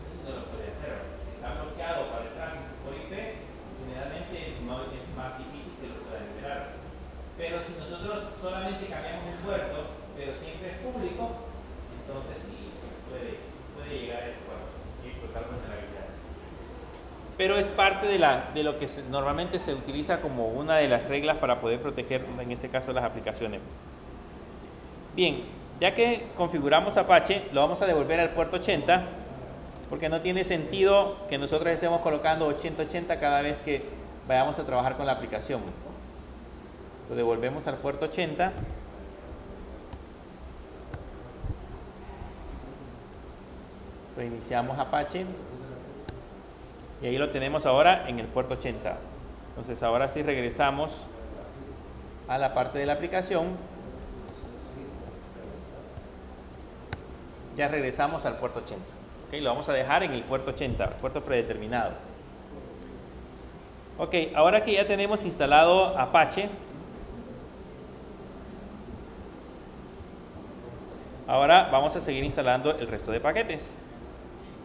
S1: Eso no lo puede hacer. Está bloqueado para el tráfico por IPs, generalmente no es más difícil que lo pueda liberar. Pero si nosotros solamente cambiamos el puerto, pero siempre es público, entonces sí, pues puede llegar a ese puerto y explotar vulnerabilidades.
S2: Pero es parte de lo que normalmente se utiliza como una de las reglas para poder proteger, en este caso, las aplicaciones. Bien, ya que configuramos Apache, lo vamos a devolver al puerto 80, porque no tiene sentido que nosotros estemos colocando 8080 cada vez que vayamos a trabajar con la aplicación. Lo devolvemos al puerto 80. Reiniciamos Apache. Y ahí lo tenemos ahora en el puerto 80. Entonces ahora sí regresamos a la parte de la aplicación. Ya regresamos al puerto 80. ¿Ok? Lo vamos a dejar en el puerto 80, puerto predeterminado. Ok, ahora que ya tenemos instalado Apache, ahora vamos a seguir instalando el resto de paquetes.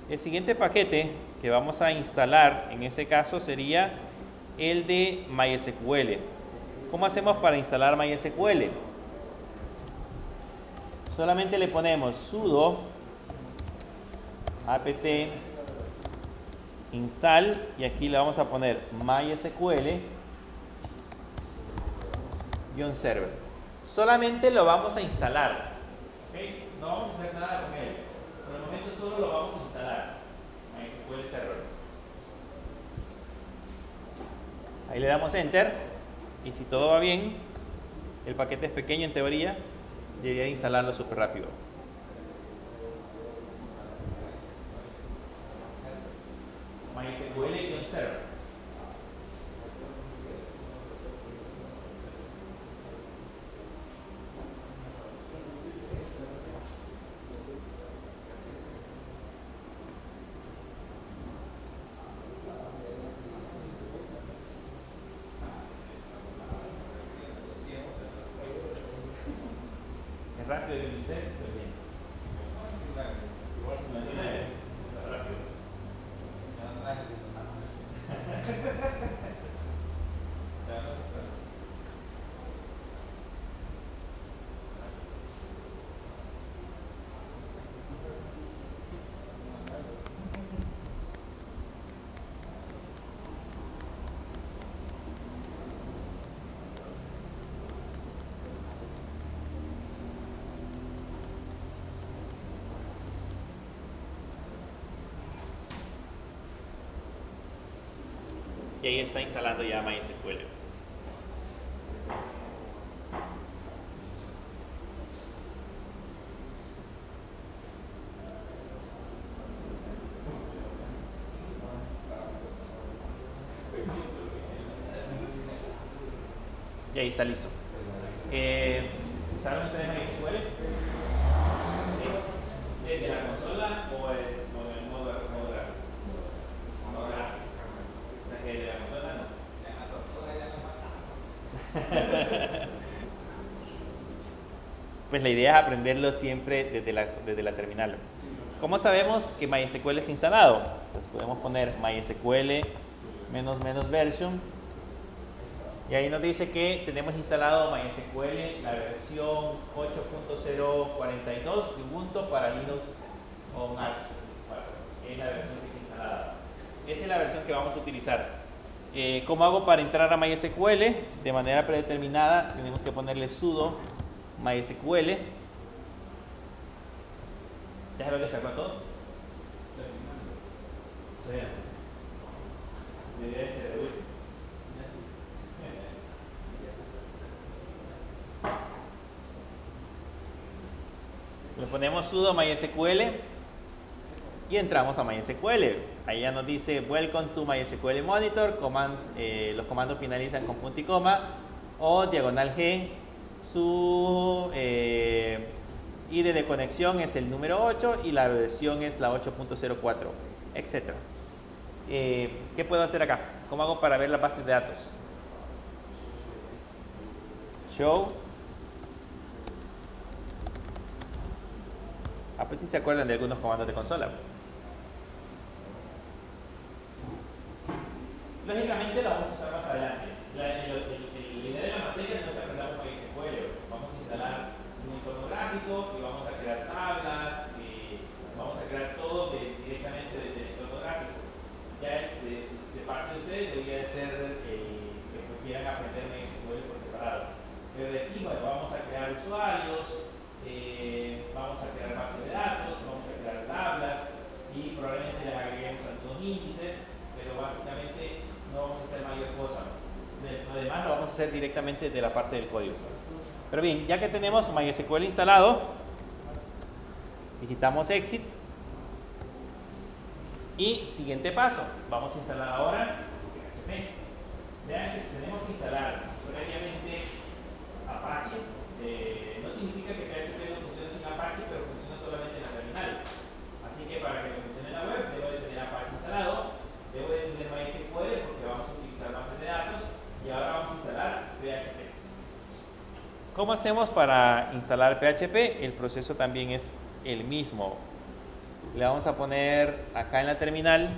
S2: El siguiente paquete que vamos a instalar en este caso sería el de MySQL. ¿Cómo hacemos para instalar MySQL? Solamente le ponemos sudo apt install y aquí le vamos a poner mysql-server. Solamente lo vamos a instalar, ¿okay? No vamos a hacer nada con él. Por el momento solo lo vamos a instalar, MySQL Server. Ahí le damos enter y si todo va bien, el paquete es pequeño en teoría, debería instalarlo súper rápido. MySQL-server. Es rápido que usted esté bien. Rápido. Y ahí está instalando ya MySQL. Y ahí está listo. ¿Usaron ustedes MySQL? ¿Desde la consola o es con el modo gráfico? Modo gráfico. O sea que de la consola no. Pues la idea es aprenderlo siempre desde la terminal. ¿Cómo sabemos que MySQL es instalado? Pues podemos poner MySQL --version y ahí nos dice que tenemos instalado MySQL, la versión 8.042 de Ubuntu para Linux o Mac. Es la versión que es instalada. Esa es la versión que vamos a utilizar. ¿Cómo hago para entrar a MySQL? De manera predeterminada tenemos que ponerle sudo MySQL. ¿Ya se lo descargó todo? Le ponemos sudo MySQL y entramos a MySQL. Ahí ya nos dice Welcome to MySQL Monitor. Los comandos finalizan con punto y coma o diagonal G. Su ID de conexión es el número 8 y la versión es la 8.04, etc. ¿Qué puedo hacer acá? ¿Cómo hago para ver las bases de datos? Show. Pues si se acuerdan de algunos comandos de consola. Lógicamente la vamos a usar más adelante. La idea de la materia no es que aprendamos MySQL. Vamos a instalar un entorno gráfico y vamos a crear tablas, vamos a crear todo directamente desde el entorno gráfico. Ya es de parte de ustedes, debería de ser que quieran aprender MySQL por separado. Pero de aquí, bueno, vamos a crear usuarios, vamos a crear bases de datos, vamos a crear tablas y probablemente les agreguemos algunos índices, pero básicamente no vamos a hacer mayor cosa. Lo demás lo vamos a hacer directamente de la parte del código. Pero bien, ya que tenemos MySQL instalado, digitamos exit y siguiente paso, vamos a instalar ahora PHP. Vean que tenemos que instalar previamente Apache. No significa que PHP no funcione sin Apache, pero funciona solamente en la terminal. Así que para que funcione en la web, debo de tener Apache instalado, debo de tener MySQL porque vamos a utilizar bases de datos y ahora vamos a instalar PHP. ¿Cómo hacemos para instalar PHP? El proceso también es el mismo. Le vamos a poner acá en la terminal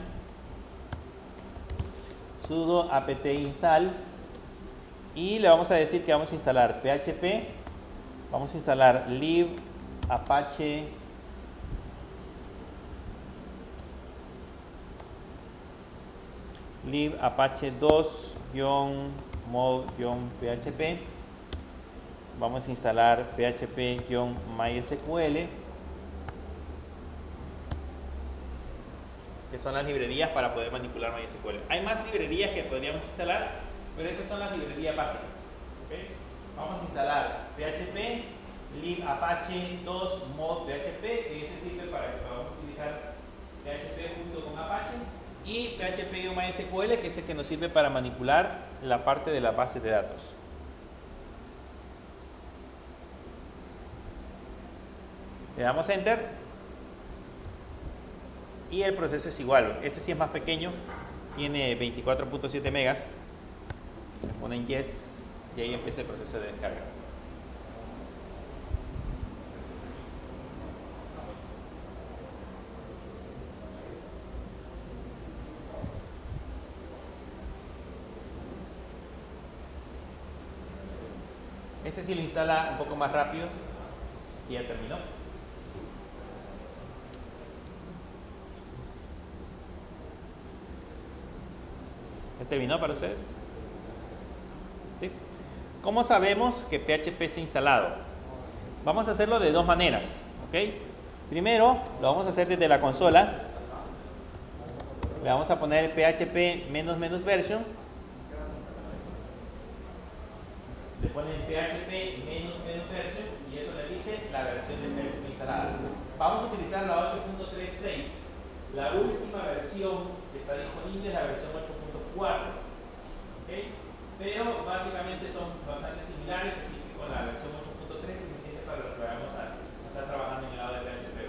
S2: sudo apt install y le vamos a decir que vamos a instalar PHP, vamos a instalar lib apache lib apache 2-mod-php. Vamos a instalar php-mysql, que son las librerías para poder manipular MySQL. Hay más librerías que podríamos instalar, pero esas son las librerías básicas. ¿Okay? Vamos a instalar php lib apache 2-mod-php, que ese sirve para que podamos utilizar PHP junto con Apache, y php-mysql, que es el que nos sirve para manipular la parte de la base de datos. Le damos Enter y el proceso es igual. Este sí es más pequeño, tiene 24.7 megas. Le ponen Yes y ahí empieza el proceso de descarga. Este sí lo instala un poco más rápido y ya terminó. ¿Ya terminó para ustedes? ¿Sí? ¿Cómo sabemos que PHP se ha instalado? Vamos a hacerlo de dos maneras, ¿ok? Primero, lo vamos a hacer desde la consola. Le vamos a poner php --version. Le ponen php -version y eso le dice la versión de PHP instalada. Vamos a utilizar la 8.36. La última versión que está disponible es la versión 8.4. ¿Okay? Pero básicamente son bastante similares, así que con la versión 8.3 es suficiente para lo que vamos a estar trabajando en el lado de PHP.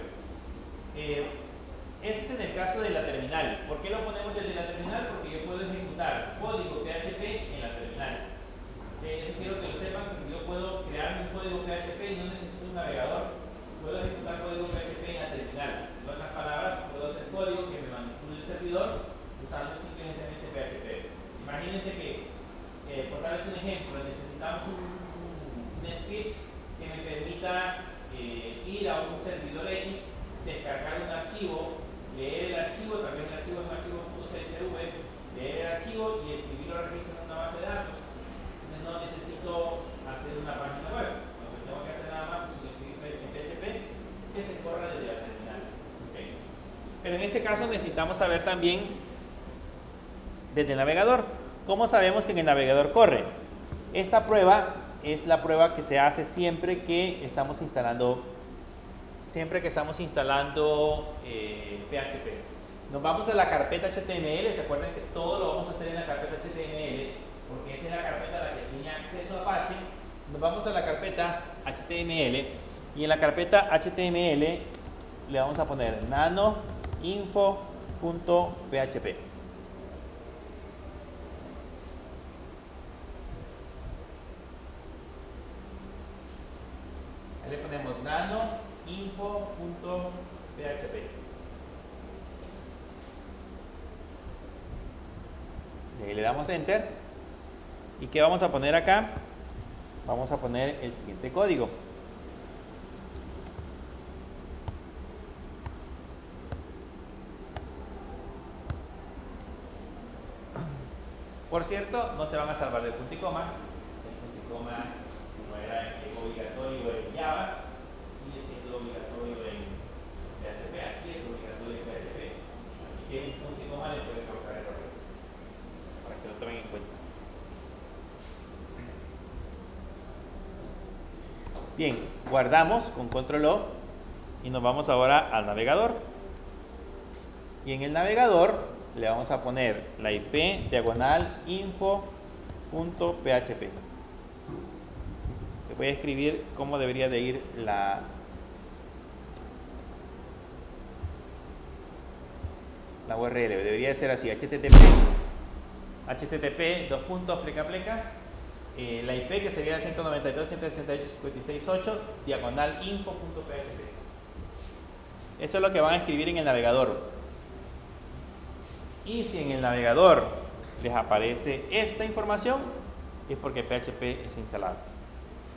S2: Este es en el caso de la terminal. ¿Por qué lo ponemos desde la terminal? Porque yo puedo ejecutar código PHP en la terminal. Eso quiero que lo sepan, porque yo puedo crear un código PHP y no necesito un navegador. Puedo ejecutar código PHP en la terminal. En otras palabras, puedo hacer código que me manipule el servidor usando simplemente PHP. Imagínense que, por darles un ejemplo, necesitamos un script que me permita ir a un servidor X, descargar un archivo, leer el archivo, tal vez el archivo es un archivo .csv, leer el archivo y escribirlo al registro en una base de datos. Entonces no necesito hacer una página web. Lo que tengo que hacer nada más es escribir en PHP que se corra desde la terminal. ¿Okay? Pero en ese caso necesitamos saber también desde el navegador. ¿Cómo sabemos que en el navegador corre? Esta prueba es la prueba que se hace siempre que estamos instalando PHP. Nos vamos a la carpeta HTML. ¿Se acuerdan que todo lo vamos a hacer en la carpeta HTML? Porque esa es la carpeta a la que tiene acceso Apache. Nos vamos a la carpeta HTML y en la carpeta HTML le vamos a poner nano-info.php. Ahí le ponemos nano-info.php. Y ahí le damos Enter. ¿Y qué vamos a poner acá? Vamos a poner el siguiente código. Por cierto, no se van a salvar del punto y coma. El punto y coma no era obligatorio en Java, sigue siendo obligatorio en PHP. Aquí es obligatorio en PHP. Así que el punto y coma le puede causar error. Para que lo tomen en cuenta. Bien, guardamos con control O y nos vamos ahora al navegador. Y en el navegador le vamos a poner la IP /info.php. Le voy a escribir cómo debería de ir la URL. Debería de ser así: http la IP que sería 192.168.56.8 /info.php. Eso es lo que van a escribir en el navegador. Y si en el navegador les aparece esta información, es porque PHP es instalado.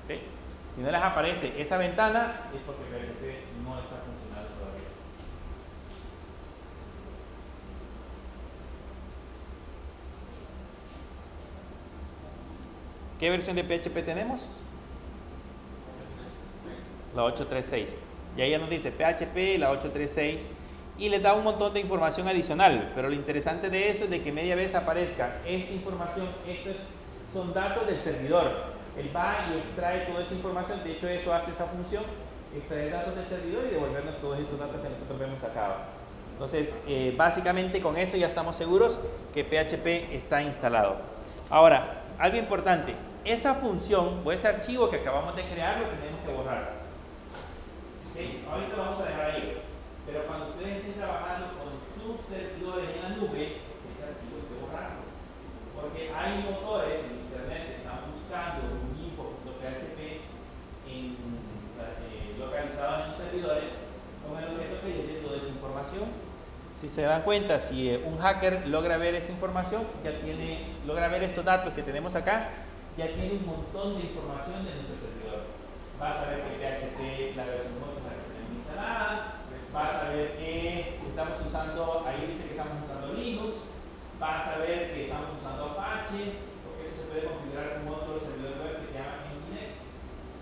S2: ¿Okay? Si no les aparece esa ventana, es porque PHP no está funcionando todavía. ¿Qué versión de PHP tenemos? La 8.3.6. Y ahí ya nos dice PHP, la 8.3.6, y les da un montón de información adicional. Pero lo interesante de eso es de que media vez aparezca esta información. Son datos del servidor. Él va y extrae toda esta información. De hecho, eso hace esa función: extraer datos del servidor y devolvernos todos estos datos que nosotros vemos acá. Entonces, básicamente con eso ya estamos seguros que PHP está instalado. Ahora, algo importante: esa función o ese archivo que acabamos de crear lo tenemos que borrar. ¿Okay? Ahorita lo vamos a dejar ahí, pero cuando ustedes estén trabajando con sus servidores en la nube, ese archivo hay que borrarlo, porque hay motores en internet que están buscando un info.php localizados en los servidores con el objeto que les dé toda esa información. Si se dan cuenta, si un hacker logra ver esa información, logra ver estos datos que tenemos acá, ya tiene un montón de información de nuestro servidor. Vas a ver que PHP, la versión 8 la que tenemos instalada, vas a ver que estamos usando, ahí dice que estamos usando Linux, vas a ver que estamos usando Apache, porque eso se puede configurar con otro servidor web que se llama Nginx.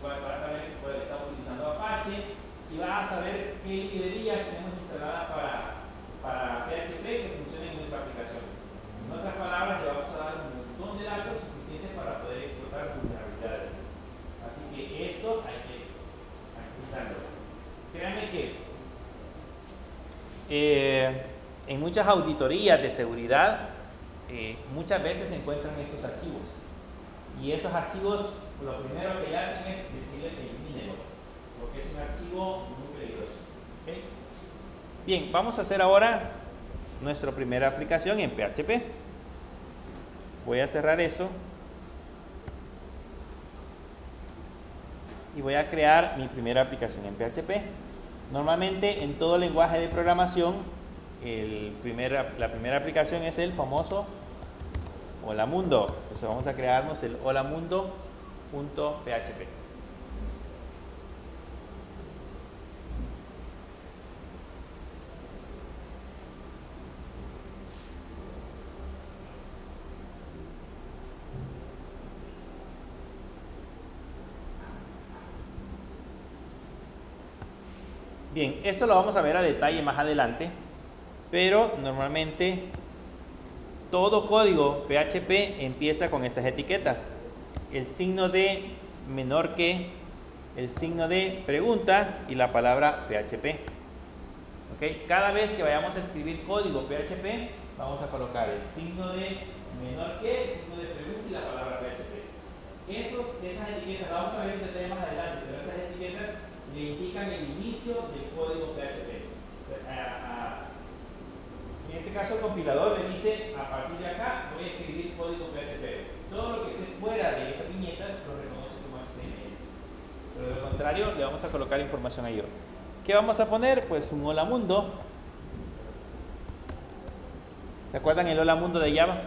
S2: Vas a ver que estamos utilizando Apache, y vas a ver qué librerías tenemos instaladas para PHP que funcionen en nuestra aplicación. En otras palabras, le vamos a dar un montón de datos suficientes para poder explotar vulnerabilidades. Así que esto hay que quitarlo. Créanme que en muchas auditorías de seguridad muchas veces se encuentran estos archivos, y esos archivos lo primero que hacen es decirle elimínelo, porque es un archivo muy peligroso. ¿Okay? Bien, vamos a hacer ahora nuestra primera aplicación en PHP. Voy a cerrar eso y voy a crear mi primera aplicación en PHP. Normalmente en todo lenguaje de programación la primera aplicación es el famoso Hola Mundo. Entonces vamos a crearnos el holamundo.php. Bien, esto lo vamos a ver a detalle más adelante, pero normalmente todo código PHP empieza con estas etiquetas: el signo de menor que, el signo de pregunta y la palabra PHP. ¿Okay? Cada vez que vayamos a escribir código PHP, vamos a colocar el signo de menor que, el signo de pregunta y la palabra PHP. Esas etiquetas, las vamos a ver en detalle más adelante, pero esas etiquetas le indican el inicio del código PHP. En este caso el compilador le dice: a partir de acá voy a escribir código PHP. Todo lo que esté fuera de esas viñetas lo reconoce como HTML. Pero de lo contrario, le vamos a colocar información ahí. ¿Qué vamos a poner? Pues un hola mundo. ¿Se acuerdan el hola mundo de Java?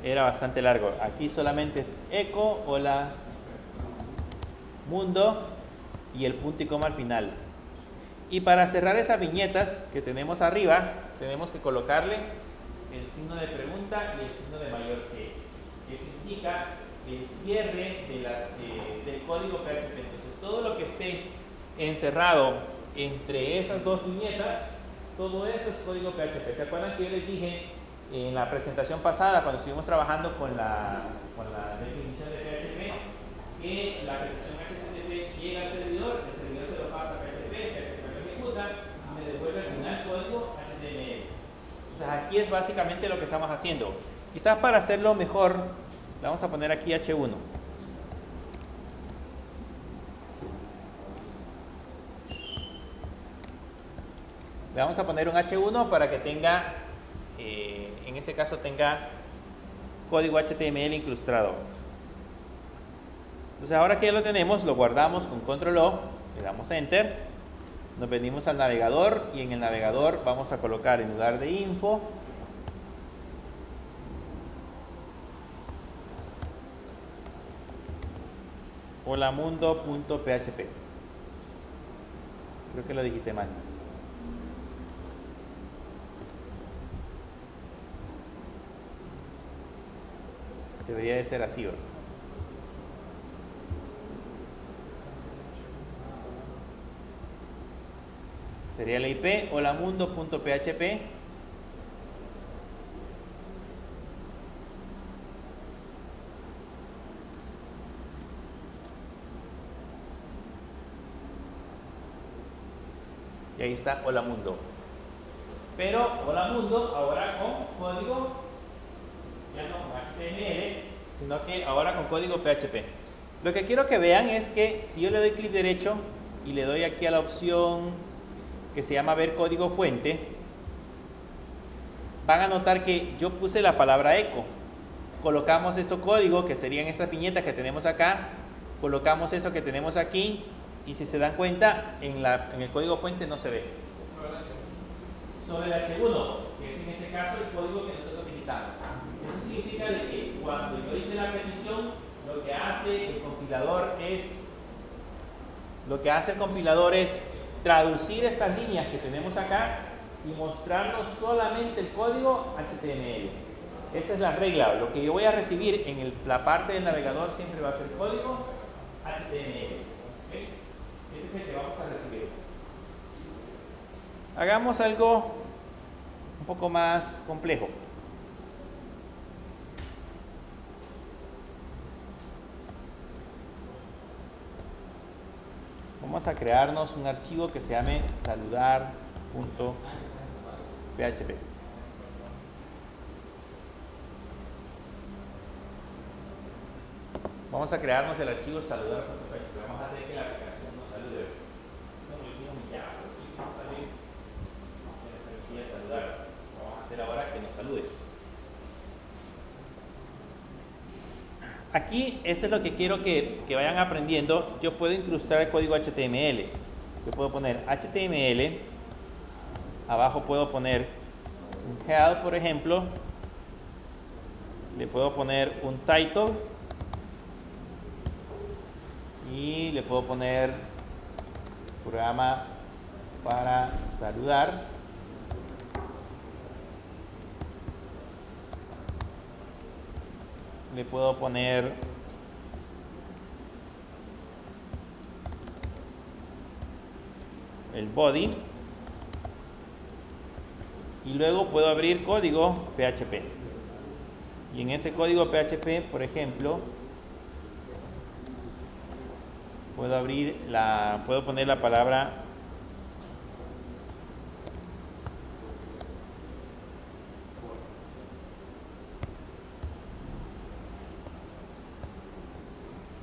S2: Era bastante largo. Aquí solamente es echo, hola mundo y el punto y coma al final. Y para cerrar esas viñetas que tenemos arriba, tenemos que colocarle el signo de pregunta y el signo de mayor que. Eso indica el cierre del código PHP. Entonces, todo lo que esté encerrado entre esas dos viñetas, todo eso es código PHP. ¿Se acuerdan que yo les dije en la presentación pasada, cuando estuvimos trabajando con la definición de PHP, que la recepción HTTP llega al servidor, el servidor se lo pasa a PHP, PHP lo ejecuta y me devuelve al final código HTML. Entonces aquí es básicamente lo que estamos haciendo. Quizás para hacerlo mejor, le vamos a poner aquí H1. Le vamos a poner un H1 para que tenga, en ese caso tenga código HTML incrustado. Entonces ahora que ya lo tenemos, lo guardamos con Control O, le damos Enter, nos venimos al navegador y en el navegador vamos a colocar en lugar de info, holamundo.php. Creo que lo digité mal. Debería de ser así, ¿verdad? Sería la IP holamundo.php. Y ahí está Hola Mundo. Pero Hola Mundo ahora con código, ya no con HTML, sino que ahora con código PHP. Lo que quiero que vean es que si yo le doy clic derecho y le doy aquí a la opción que se llama ver código fuente, van a notar que yo puse la palabra eco. Colocamos este código que serían estas viñetas que tenemos acá, colocamos esto que tenemos aquí. Y si se dan cuenta, en el código fuente no se ve. Sobre el H1, que es en este caso el código que nosotros visitamos. Eso significa de que cuando yo hice la petición, lo que hace el compilador es traducir estas líneas que tenemos acá y mostrarnos solamente el código HTML. Esa es la regla. Lo que yo voy a recibir en la parte del navegador siempre va a ser código HTML. ¿Okay? Ese es el que vamos a recibir. Hagamos algo un poco más complejo. Vamos a crearnos un archivo que se llame saludar.php. Vamos a crearnos el archivo saludar.php. Vamos a hacer que la aplicación nos salude. Así como lo hicimos en Java, lo hicimos también en la tecnología saludar. Vamos a hacer ahora que nos salude. Aquí, esto es lo que quiero que vayan aprendiendo. Yo puedo incrustar el código HTML. Yo puedo poner HTML. Abajo puedo poner un head, por ejemplo. Le puedo poner un title. Y le puedo poner programa para saludar. Le puedo poner el body y luego puedo abrir código PHP. Y en ese código PHP, por ejemplo, puedo poner la palabra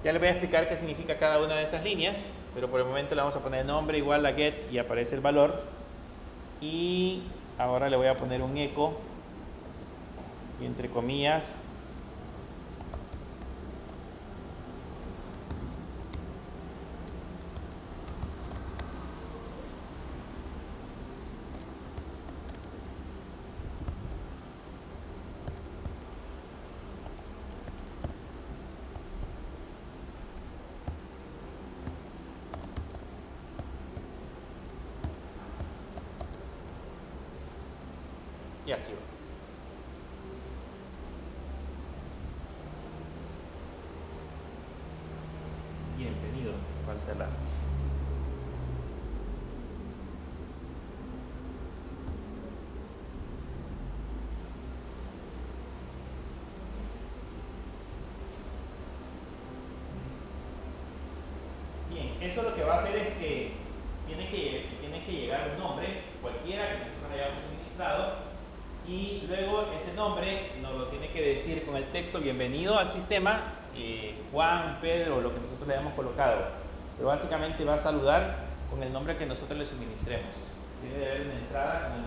S2: ya les voy a explicar qué significa cada una de esas líneas, pero por el momento le vamos a poner nombre igual a get y aparece el valor. Y ahora le voy a poner un eco y entre comillas y así va. Bienvenido, falta la. Bien, eso lo que va a hacer es que tiene que llegar un nombre, cualquiera que nosotros hayamos suministrado. Y luego ese nombre nos lo tiene que decir con el texto bienvenido al sistema, Juan, Pedro, lo que nosotros le hayamos colocado. Pero básicamente va a saludar con el nombre que nosotros le suministremos. Tiene que haber una entrada con el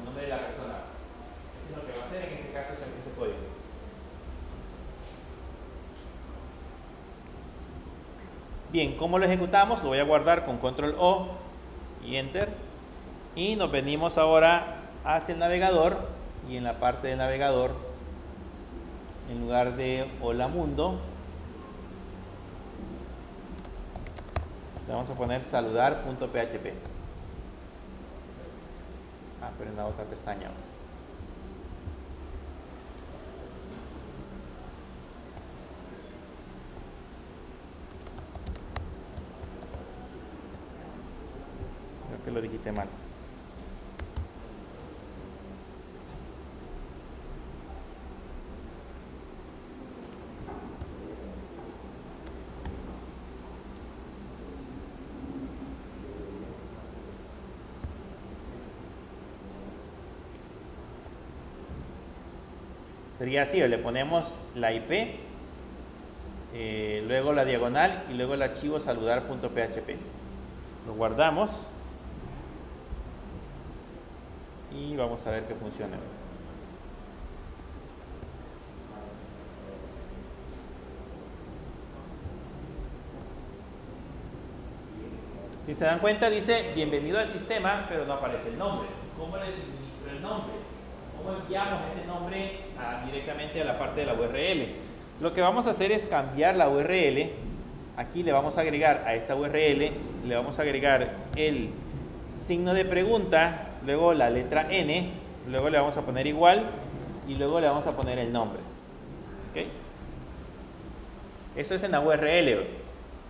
S2: nombre de la persona. Eso es lo que va a hacer en ese caso, ese código. Bien, ¿cómo lo ejecutamos? Lo voy a guardar con control O y enter. Y nos venimos ahora hacia el navegador y en la parte del navegador, en lugar de Hola Mundo, le vamos a poner saludar.php. Pero en la otra pestaña. Creo que lo dijiste mal. Sería así, le ponemos la IP, luego la diagonal y luego el archivo saludar.php. Lo guardamos y vamos a ver que funciona. Si se dan cuenta dice bienvenido al sistema, pero no aparece el nombre. ¿Cómo le suministro el nombre? ¿Cómo enviamos ese nombre directamente a la parte de la URL? Lo que vamos a hacer es cambiar la URL. Aquí le vamos a agregar a esta URL, le vamos a agregar el signo de pregunta, luego la letra N, luego le vamos a poner igual y luego le vamos a poner el nombre. ¿Okay? Eso es en la URL.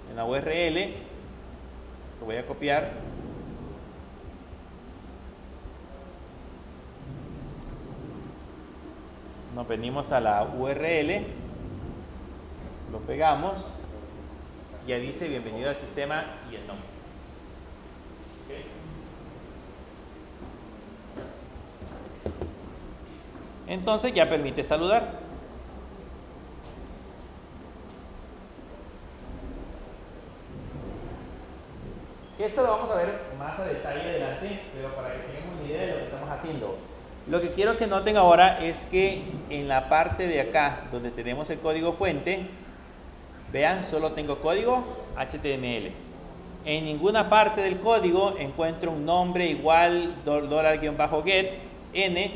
S2: En la URL lo voy a copiar. Nos venimos a la URL, lo pegamos, ya dice bienvenido al sistema y el nombre. ¿Okay? Entonces ya permite saludar. Esto lo vamos a ver más a detalle adelante, pero para que tengamos una idea de lo que estamos haciendo. Lo que quiero que noten ahora es que en la parte de acá, donde tenemos el código fuente, vean, solo tengo código HTML. En ninguna parte del código encuentro un nombre igual $-get n,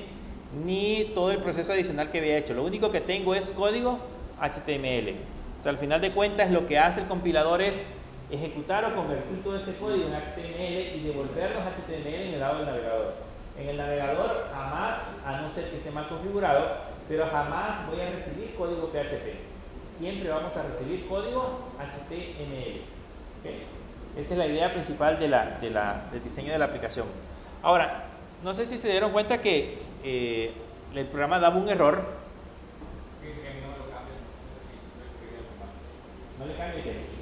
S2: ni todo el proceso adicional que había hecho. Lo único que tengo es código HTML. O sea, al final de cuentas, lo que hace el compilador es ejecutar o convertir todo ese código en HTML y devolvernos HTML en el lado del navegador. En el navegador jamás, a no ser que esté mal configurado, pero jamás voy a recibir código PHP. Siempre vamos a recibir código HTML. ¿Okay? Esa es la idea principal del diseño de la aplicación. Ahora, no sé si se dieron cuenta que el programa daba un error. No le cambie qué.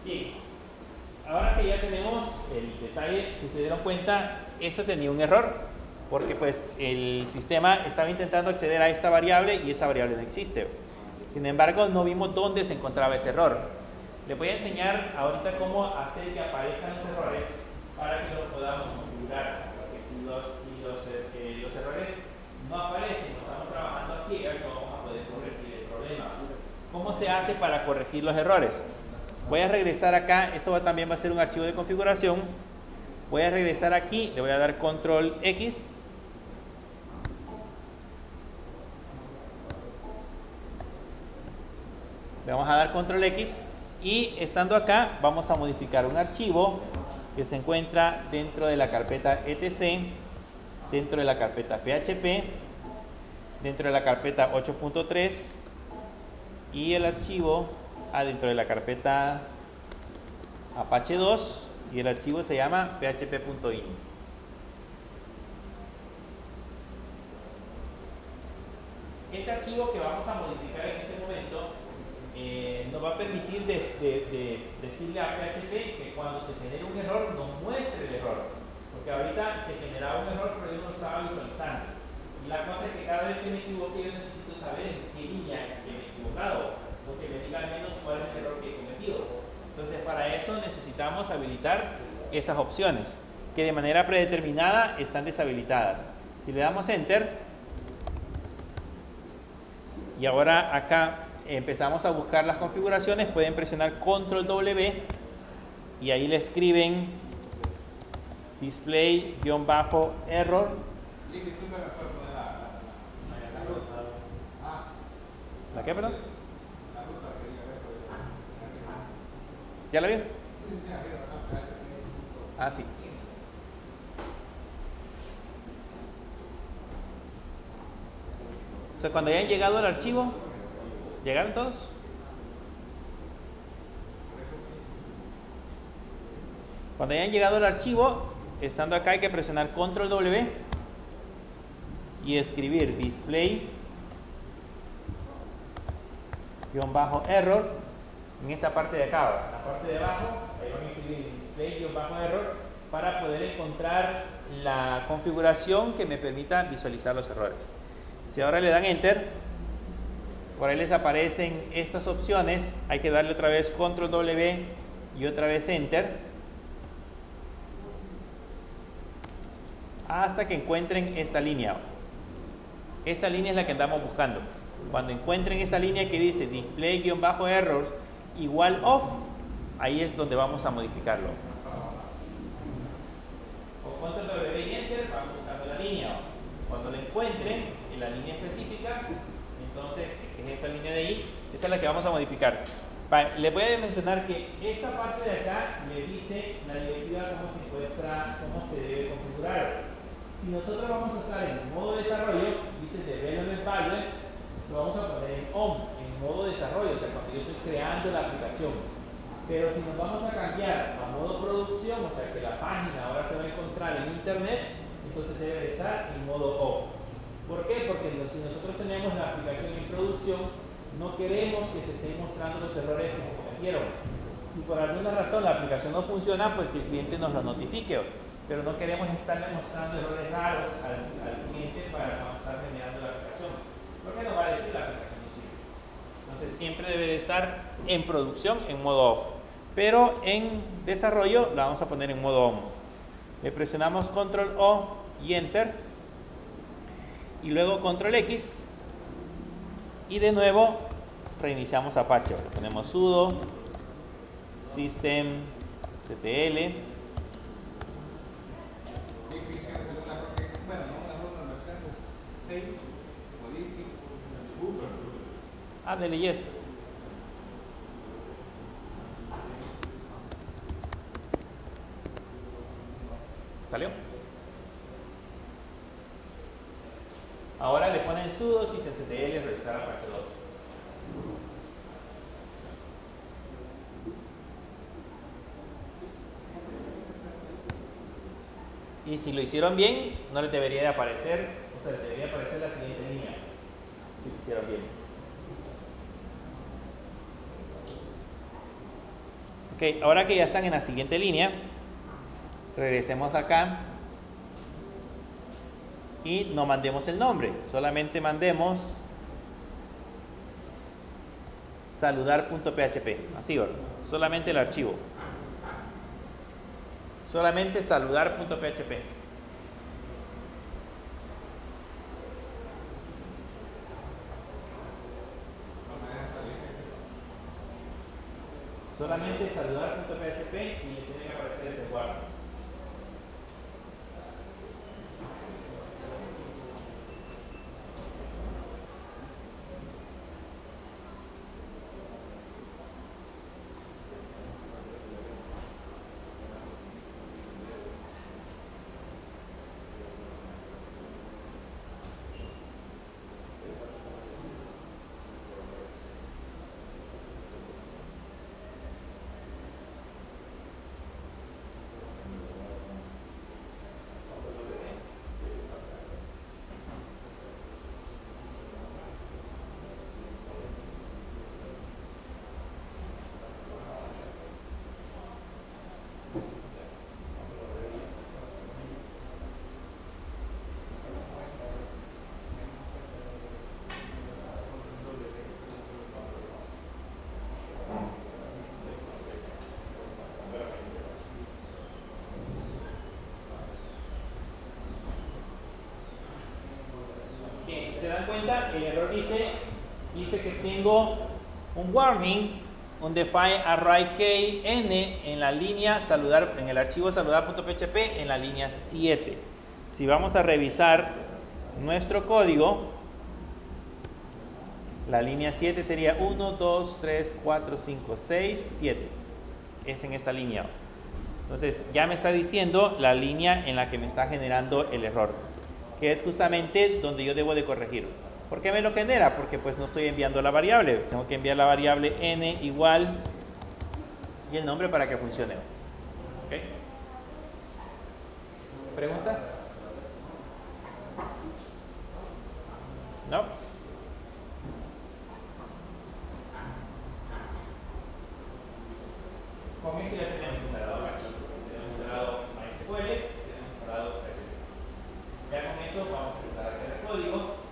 S2: Bien, ahora que ya tenemos el detalle, si se dieron cuenta, eso tenía un error, porque pues el sistema estaba intentando acceder a esta variable y esa variable no existe. Sin embargo, no vimos dónde se encontraba ese error. Les voy a enseñar ahorita cómo hacer que aparezcan los errores para que los podamos configurar, porque si los errores no aparecen, no estamos trabajando a ciegas, no vamos a poder corregir el problema. ¿Cómo se hace para corregir los errores? Voy a regresar acá, esto también va a ser un archivo de configuración. Voy a regresar aquí, le voy a dar control X. Le vamos a dar control X y estando acá vamos a modificar un archivo que se encuentra dentro de la carpeta etc, dentro de la carpeta PHP, dentro de la carpeta 8.3 y el archivo dentro de la carpeta Apache 2 y el archivo se llama php.ini. Ese archivo que vamos a modificar en este momento nos va a permitir decirle a PHP que cuando se genere un error nos muestre el error, porque ahorita se generaba un error pero yo no lo estaba visualizando y la cosa es que cada vez que me equivoque yo necesito saber en qué línea es que me he equivocado, o que me diga al menos cuál es el error que he cometido. Entonces para eso necesitamos habilitar esas opciones que de manera predeterminada están deshabilitadas. Si le damos Enter, Y ahora acá empezamos a buscar las configuraciones. Pueden presionar Control W y ahí le escriben display-error. ¿La qué, perdón? ¿Ya la vio? Ah, sí. O sea, cuando hayan llegado al archivo, ¿llegaron todos? Cuando hayan llegado al archivo, estando acá hay que presionar Control W y escribir display-error en esta parte de acá, en la parte de abajo, ahí van a escribir display-error para poder encontrar la configuración que me permita visualizar los errores. Si ahora le dan Enter, por ahí les aparecen estas opciones. Hay que darle otra vez Control W y otra vez Enter hasta que encuentren esta línea. Esta línea es la que andamos buscando. Cuando encuentren esta línea que dice display-errors igual off, ahí es donde vamos a modificarlo. Con Control W y Enter van buscando la línea. Cuando la encuentren en la línea específica, entonces en esa línea de ahí, esa es la que vamos a modificar. Les voy a mencionar que esta parte de acá me dice la directiva cómo se encuentra, cómo se debe configurar. Si nosotros vamos a estar en modo desarrollo, dice Development Value, lo vamos a poner en ON, en modo desarrollo, o sea, cuando yo estoy creando la aplicación. Pero si nos vamos a cambiar a modo producción, o sea, que la página ahora se va a encontrar en internet, entonces debe de estar en modo off. ¿Por qué? Porque si nosotros tenemos la aplicación en producción, no queremos que se estén mostrando los errores que se cometieron. Si por alguna razón la aplicación no funciona, pues que el cliente nos lo notifique. Pero no queremos estarle mostrando errores raros al cliente para cuando está generando la aplicación. Porque nos va a decir la aplicación no sirve. Entonces siempre debe de estar en producción en modo off. Pero en desarrollo la vamos a poner en modo on. Le presionamos Control O y Enter. Y luego Control X. Y de nuevo reiniciamos Apache. Le ponemos sudo systemctl. Ah, dele yes. ¿Salió? Ahora le ponen sudo systemctl restart Apache 2. Y si lo hicieron bien, no les debería de aparecer, o sea, les debería aparecer la siguiente línea. Si lo hicieron bien. Ok, ahora que ya están en la siguiente línea, regresemos acá y no mandemos el nombre, solamente mandemos saludar.php, así, ¿verdad? Solamente el archivo. Solamente saludar.php. Solamente saludar.php y les tiene que aparecer ese guardo. Bien, si se dan cuenta, el error dice dice que tengo un warning, un define array key n en la línea saludar, en el archivo saludar.php en la línea 7. Si vamos a revisar nuestro código, la línea 7 sería 1, 2, 3, 4, 5, 6, 7. Es en esta línea. Entonces ya me está diciendo la línea en la que me está generando el error, que es justamente donde yo debo de corregir. ¿Por qué me lo genera? Porque pues no estoy enviando la variable. Tengo que enviar la variable n igual y el nombre para que funcione. ¿Ok? ¿Preguntas? ¿No? Con eso ya tenemos instalado Apache, tenemos instalado MySQL, tenemos instalado PHP. Ya con eso vamos a empezar a crear código.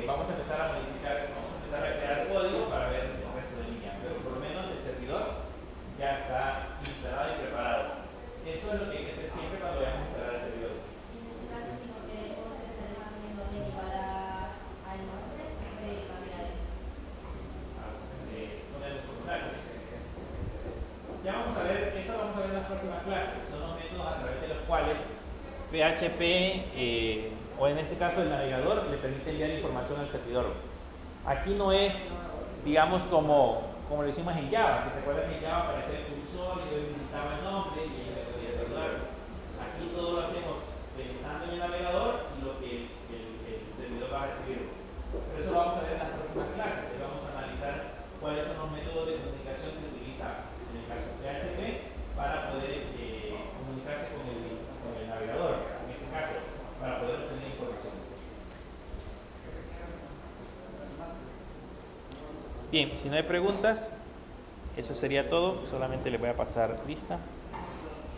S2: Vamos a empezar a modificar, vamos a empezar a crear código para ver el resto de línea, pero por lo menos el servidor ya está instalado y preparado. Eso es lo que hay que hacer siempre cuando vayamos a instalar el servidor.
S4: En este caso, si no queremos estar escribiendo bien igual al nombre, se puede cambiar eso.
S1: Con el formulario. Ya vamos a ver, eso lo vamos a ver en las próximas clases. Son los métodos a través de los cuales PHP o en este caso el navegador le permite enviar información al servidor. Aquí no es, digamos, como lo hicimos en Java, que se acuerdan que en Java aparecía el cursor y yo digitaba el nombre y ella me podía saludar. Aquí todo lo hacemos pensando en el navegador y lo que el servidor va a recibir. Pero eso lo vamos a ver en las próximas clases y vamos a analizar cuáles son los métodos de comunicación que utiliza en el caso de PHP para poder comunicarse con el navegador, en este caso, para poder obtener información.
S2: Bien, si no hay preguntas, eso sería todo. Solamente le voy a pasar lista.